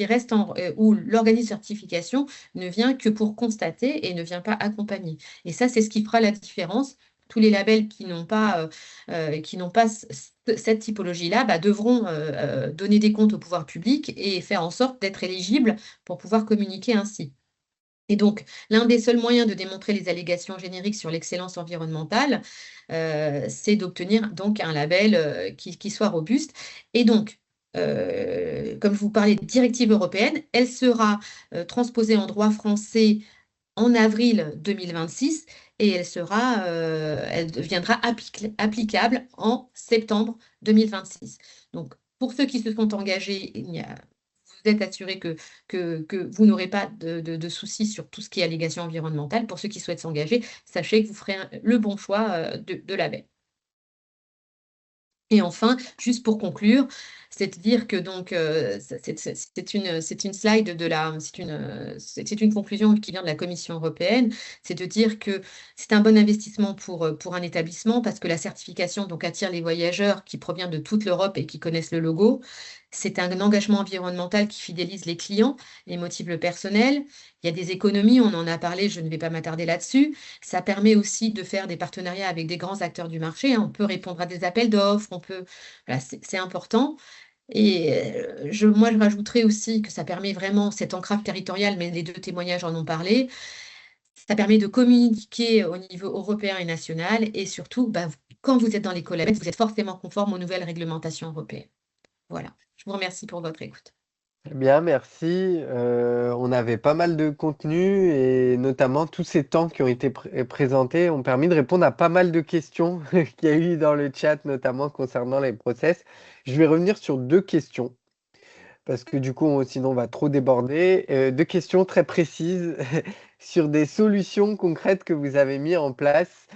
restent où l'organisme de certification ne vient que pour constater et ne vient pas accompagner. Et ça, c'est ce qui fera la différence. Tous les labels qui n'ont pas cette typologie-là devront donner des comptes au pouvoir public et faire en sorte d'être éligibles pour pouvoir communiquer ainsi. Et donc, l'un des seuls moyens de démontrer les allégations génériques sur l'excellence environnementale, c'est d'obtenir donc un label qui soit robuste. Et donc, comme je vous parlais de directive européenne, elle sera transposée en droit français en avril 2026 et elle deviendra applicable en septembre 2026. Donc, pour ceux qui se sont engagés, vous êtes assurés que vous n'aurez pas de soucis sur tout ce qui est allégation environnementale. Pour ceux qui souhaitent s'engager, sachez que vous ferez le bon choix de label. Et enfin, juste pour conclure, c'est de dire que donc c'est une slide c'est une conclusion qui vient de la Commission européenne, c'est de dire que c'est un bon investissement pour un établissement parce que la certification donc attire les voyageurs qui proviennent de toute l'Europe et qui connaissent le logo. C'est un engagement environnemental qui fidélise les clients et motive le personnel. Il y a des économies, on en a parlé, je ne vais pas m'attarder là-dessus. Ça permet aussi de faire des partenariats avec des grands acteurs du marché. On peut répondre à des appels d'offres, voilà, c'est important. Et moi, je rajouterais aussi que ça permet vraiment cet ancrage territorial, mais les deux témoignages en ont parlé. Ça permet de communiquer au niveau européen et national. Et surtout, quand vous êtes dans l'écolabel, vous êtes forcément conforme aux nouvelles réglementations européennes. Voilà. Je vous remercie pour votre écoute. Très bien, merci. On avait pas mal de contenu et notamment tous ces temps qui ont été présentés ont permis de répondre à pas mal de questions qu'il y a eu dans le chat, notamment concernant les process. Je vais revenir sur 2 questions parce que du coup, sinon on va trop déborder. 2 questions très précises sur des solutions concrètes que vous avez mis en place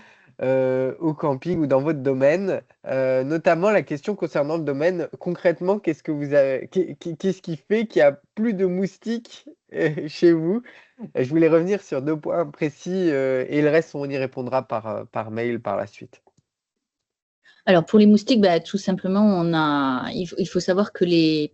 au camping ou dans votre domaine, notamment la question concernant le domaine. Concrètement, qu'est-ce qui fait qu'il n'y a plus de moustiques chez vous? Je voulais revenir sur 2 points précis et le reste, on y répondra par mail par la suite. Alors, pour les moustiques, tout simplement, il faut savoir que les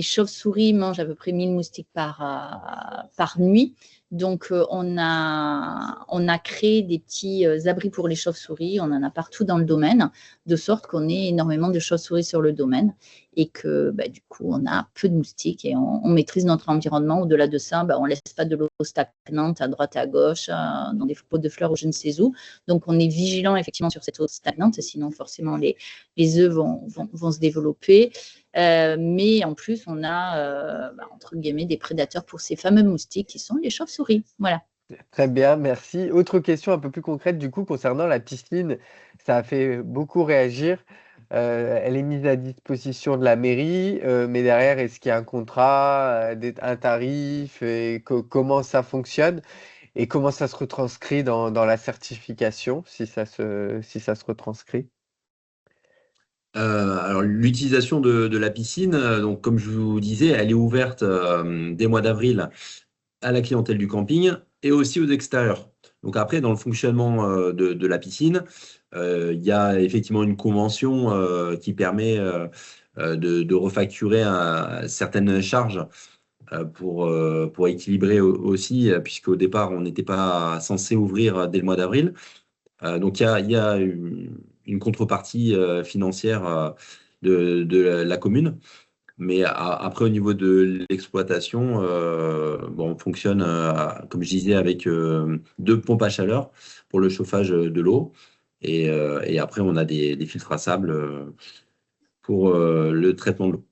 chauves-souris mangent à peu près 1000 moustiques par nuit. Donc, on a créé des petits abris pour les chauves-souris. On en a partout dans le domaine, de sorte qu'on ait énormément de chauves-souris sur le domaine et que, du coup, on a peu de moustiques et on maîtrise notre environnement. Au-delà de ça, on ne laisse pas de l'eau stagnante à droite et à gauche, dans des pots de fleurs ou je ne sais où. Donc, on est vigilant effectivement sur cette eau stagnante, sinon forcément les œufs vont se développer. Mais en plus, on a, entre guillemets, des prédateurs pour ces fameux moustiques qui sont les chauves-souris. Voilà. Très bien, merci. Autre question un peu plus concrète, du coup, concernant la piscine, ça a fait beaucoup réagir. Elle est mise à disposition de la mairie, mais derrière, est-ce qu'il y a un contrat, un tarif, et comment ça fonctionne et comment ça se retranscrit dans la certification, si ça se retranscrit? Alors, l'utilisation de la piscine, donc comme je vous disais, elle est ouverte dès mois d'avril à la clientèle du camping et aussi aux extérieurs. Donc après, dans le fonctionnement de la piscine, il y a effectivement une convention qui permet de refacturer certaines charges pour équilibrer aussi, puisqu'au départ, on n'était pas censé ouvrir dès le mois d'avril. Donc, il y a une contrepartie financière de la commune. Mais après, au niveau de l'exploitation, on fonctionne, comme je disais, avec 2 pompes à chaleur pour le chauffage de l'eau. Et après, on a des filtres à sable pour le traitement de l'eau.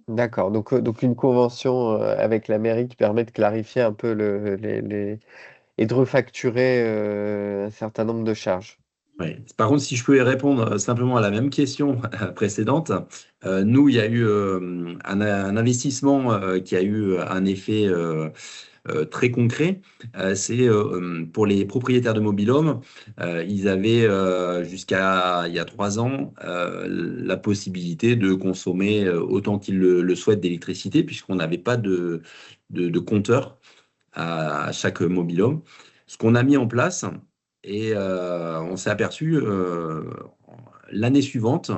D'accord, donc une convention avec la mairie qui permet de clarifier un peu et de refacturer un certain nombre de charges. Ouais. Par contre, si je peux y répondre simplement à la même question précédente, nous, il y a eu un investissement qui a eu un effet très concret. C'est pour les propriétaires de mobil-home, ils avaient jusqu'à il y a 3 ans la possibilité de consommer autant qu'ils le souhaitent d'électricité, puisqu'on n'avait pas de compteur à chaque mobil-home. Ce qu'on a mis en place, et on s'est aperçu l'année suivante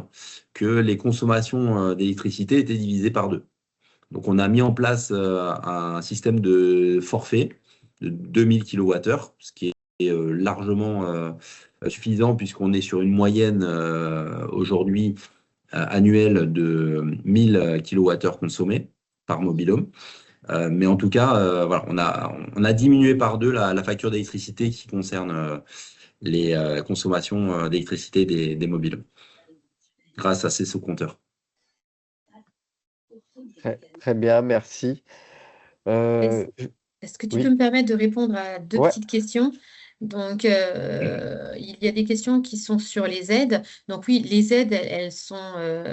que les consommations d'électricité étaient divisées par 2. Donc, on a mis en place un système de forfait de 2000 kWh, ce qui est largement suffisant puisqu'on est sur une moyenne aujourd'hui annuelle de 1000 kWh consommés par mobil-home. Mais en tout cas, voilà, on a diminué par 2 la facture d'électricité qui concerne les consommations d'électricité des mobil-homes grâce à ces sous-compteurs. Très bien, merci. Est-ce que tu oui. peux me permettre de répondre à 2 Ouais. petites questions? Donc, il y a des questions qui sont sur les aides. Donc oui, les aides, elles sont…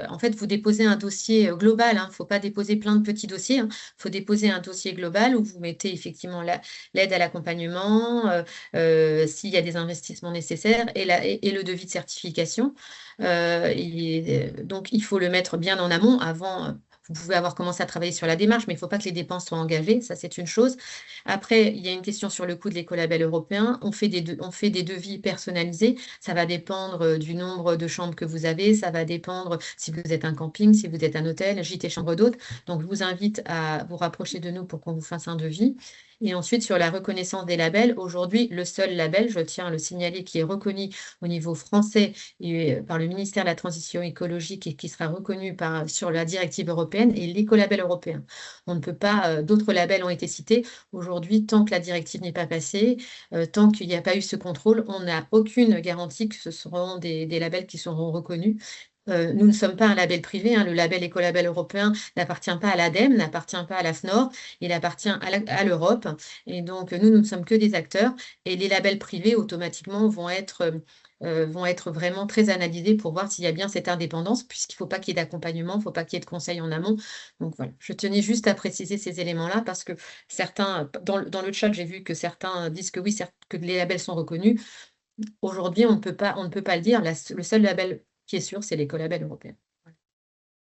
en fait, vous déposez un dossier global. Il ne faut pas déposer plein de petits dossiers. Il faut déposer un dossier global où vous mettez effectivement l'aide à l'accompagnement, s'il y a des investissements nécessaires et le devis de certification. Donc, il faut le mettre bien en amont avant… Vous pouvez avoir commencé à travailler sur la démarche, mais il ne faut pas que les dépenses soient engagées. Ça, c'est une chose. Après, il y a une question sur le coût de l'écolabel européen. On fait des devis personnalisés. Ça va dépendre du nombre de chambres que vous avez. Ça va dépendre si vous êtes un camping, si vous êtes un hôtel, gîte et chambre d'hôte. Donc, je vous invite à vous rapprocher de nous pour qu'on vous fasse un devis. Et ensuite, sur la reconnaissance des labels, aujourd'hui, le seul label, je tiens à le signaler, qui est reconnu au niveau français et par le ministère de la Transition écologique et qui sera reconnu sur la directive européenne, est l'écolabel européen. On ne peut pas, d'autres labels ont été cités. Aujourd'hui, tant que la directive n'est pas passée, tant qu'il n'y a pas eu ce contrôle, on n'a aucune garantie que ce seront des labels qui seront reconnus. Nous ne sommes pas un label privé, le label écolabel européen n'appartient pas à l'ADEME, n'appartient pas à la FNOR, il appartient à l'Europe. Et donc, nous ne sommes que des acteurs. Et les labels privés, automatiquement, vont être vraiment très analysés pour voir s'il y a bien cette indépendance, puisqu'il ne faut pas qu'il y ait d'accompagnement, il ne faut pas qu'il y ait de conseils en amont. Donc voilà, je tenais juste à préciser ces éléments-là parce que certains, dans le chat, j'ai vu que certains disent que oui, que les labels sont reconnus. Aujourd'hui, on ne peut pas le dire. Le seul label qui est sûr, c'est l'écolabel européen.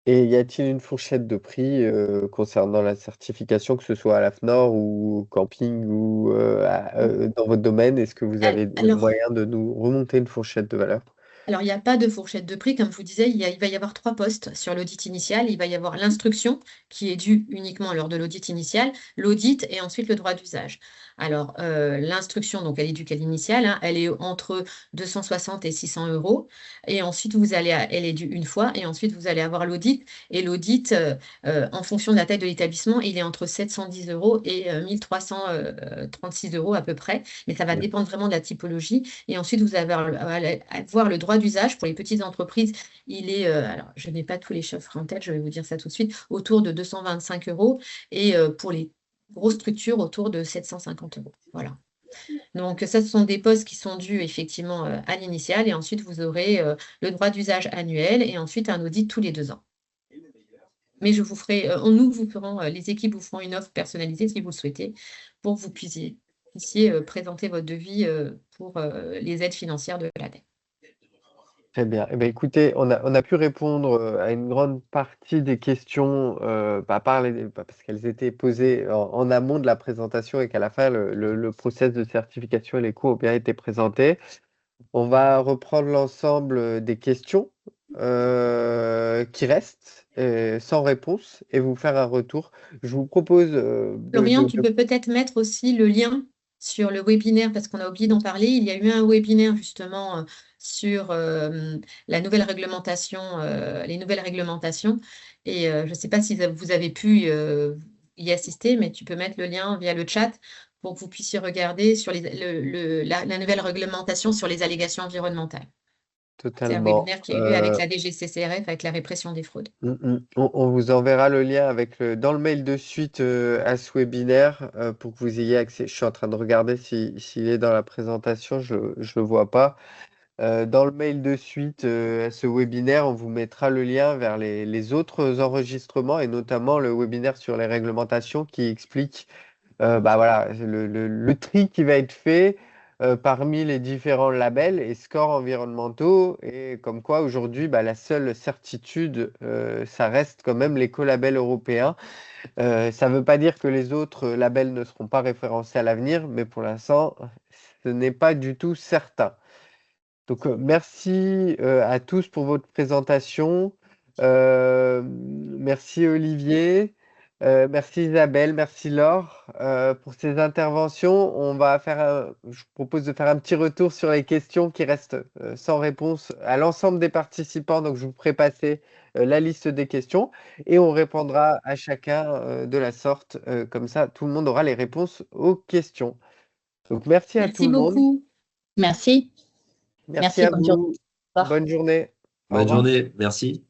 Et y a-t-il une fourchette de prix concernant la certification, que ce soit à la FNOR ou au camping ou dans votre domaine? Est-ce que vous avez le Alors, moyen de nous remonter une fourchette de valeur? Alors, il n'y a pas de fourchette de prix. Comme je vous disais, il va y avoir 3 postes sur l'audit initial. Il va y avoir l'instruction qui est due uniquement lors de l'audit initial, l'audit et ensuite le droit d'usage. Alors, l'instruction, donc, elle est due qu'à l'initial, elle est entre 260 et 600 euros. Et ensuite, elle est due une fois. Et ensuite, vous allez avoir l'audit. Et l'audit, en fonction de la taille de l'établissement, il est entre 710 euros et 1336 euros à peu près. Mais ça va dépendre vraiment de la typologie. Et ensuite, vous allez avoir le droit d'usage pour les petites entreprises. Il est, alors je n'ai pas tous les chiffres en tête, je vais vous dire ça tout de suite, autour de 225 euros et pour les grosses structures autour de 750 euros. Voilà. Donc, ça, ce sont des postes qui sont dus effectivement à l'initial et ensuite vous aurez le droit d'usage annuel et ensuite un audit tous les 2 ans. Mais je vous ferai, les équipes vous feront une offre personnalisée si vous le souhaitez pour que vous puissiez présenter votre devis pour les aides financières de l'ADEME. Très bien. Eh bien, écoutez, on a pu répondre à une grande partie des questions, parce qu'elles étaient posées en amont de la présentation et qu'à la fin, le process de certification et les coûts ont bien été présentés. On va reprendre l'ensemble des questions qui restent sans réponse et vous faire un retour. Je vous propose Florian, tu peux peut-être mettre aussi le lien sur le webinaire parce qu'on a oublié d'en parler. Il y a eu un webinaire justement sur la nouvelle réglementation, les nouvelles réglementations. Et je ne sais pas si vous avez pu y assister, mais tu peux mettre le lien via le chat pour que vous puissiez regarder sur la nouvelle réglementation sur les allégations environnementales. C'est un totalement. webinaire qui a eu lieu avec la DGCCRF, avec la répression des fraudes. On vous enverra le lien dans le mail de suite à ce webinaire pour que vous ayez accès. Je suis en train de regarder s'il est dans la présentation, je ne le vois pas. Dans le mail de suite à ce webinaire, on vous mettra le lien vers les autres enregistrements et notamment le webinaire sur les réglementations qui explique voilà, le tri qui va être fait parmi les différents labels et scores environnementaux. Et comme quoi, aujourd'hui, la seule certitude, ça reste quand même l'écolabel européen. Ça ne veut pas dire que les autres labels ne seront pas référencés à l'avenir, mais pour l'instant, ce n'est pas du tout certain. Donc, merci à tous pour votre présentation. Merci Olivier, merci Isabelle, merci Laure pour ces interventions. Je propose de faire un petit retour sur les questions qui restent sans réponse à l'ensemble des participants. Donc, je vous ferai passer la liste des questions et on répondra à chacun de la sorte. Comme ça, tout le monde aura les réponses aux questions. Donc, merci à tout Merci le monde. beaucoup. Merci. Merci à bonne journée. vous. Au revoir. Bonne journée. Au Bonne revoir. journée, merci.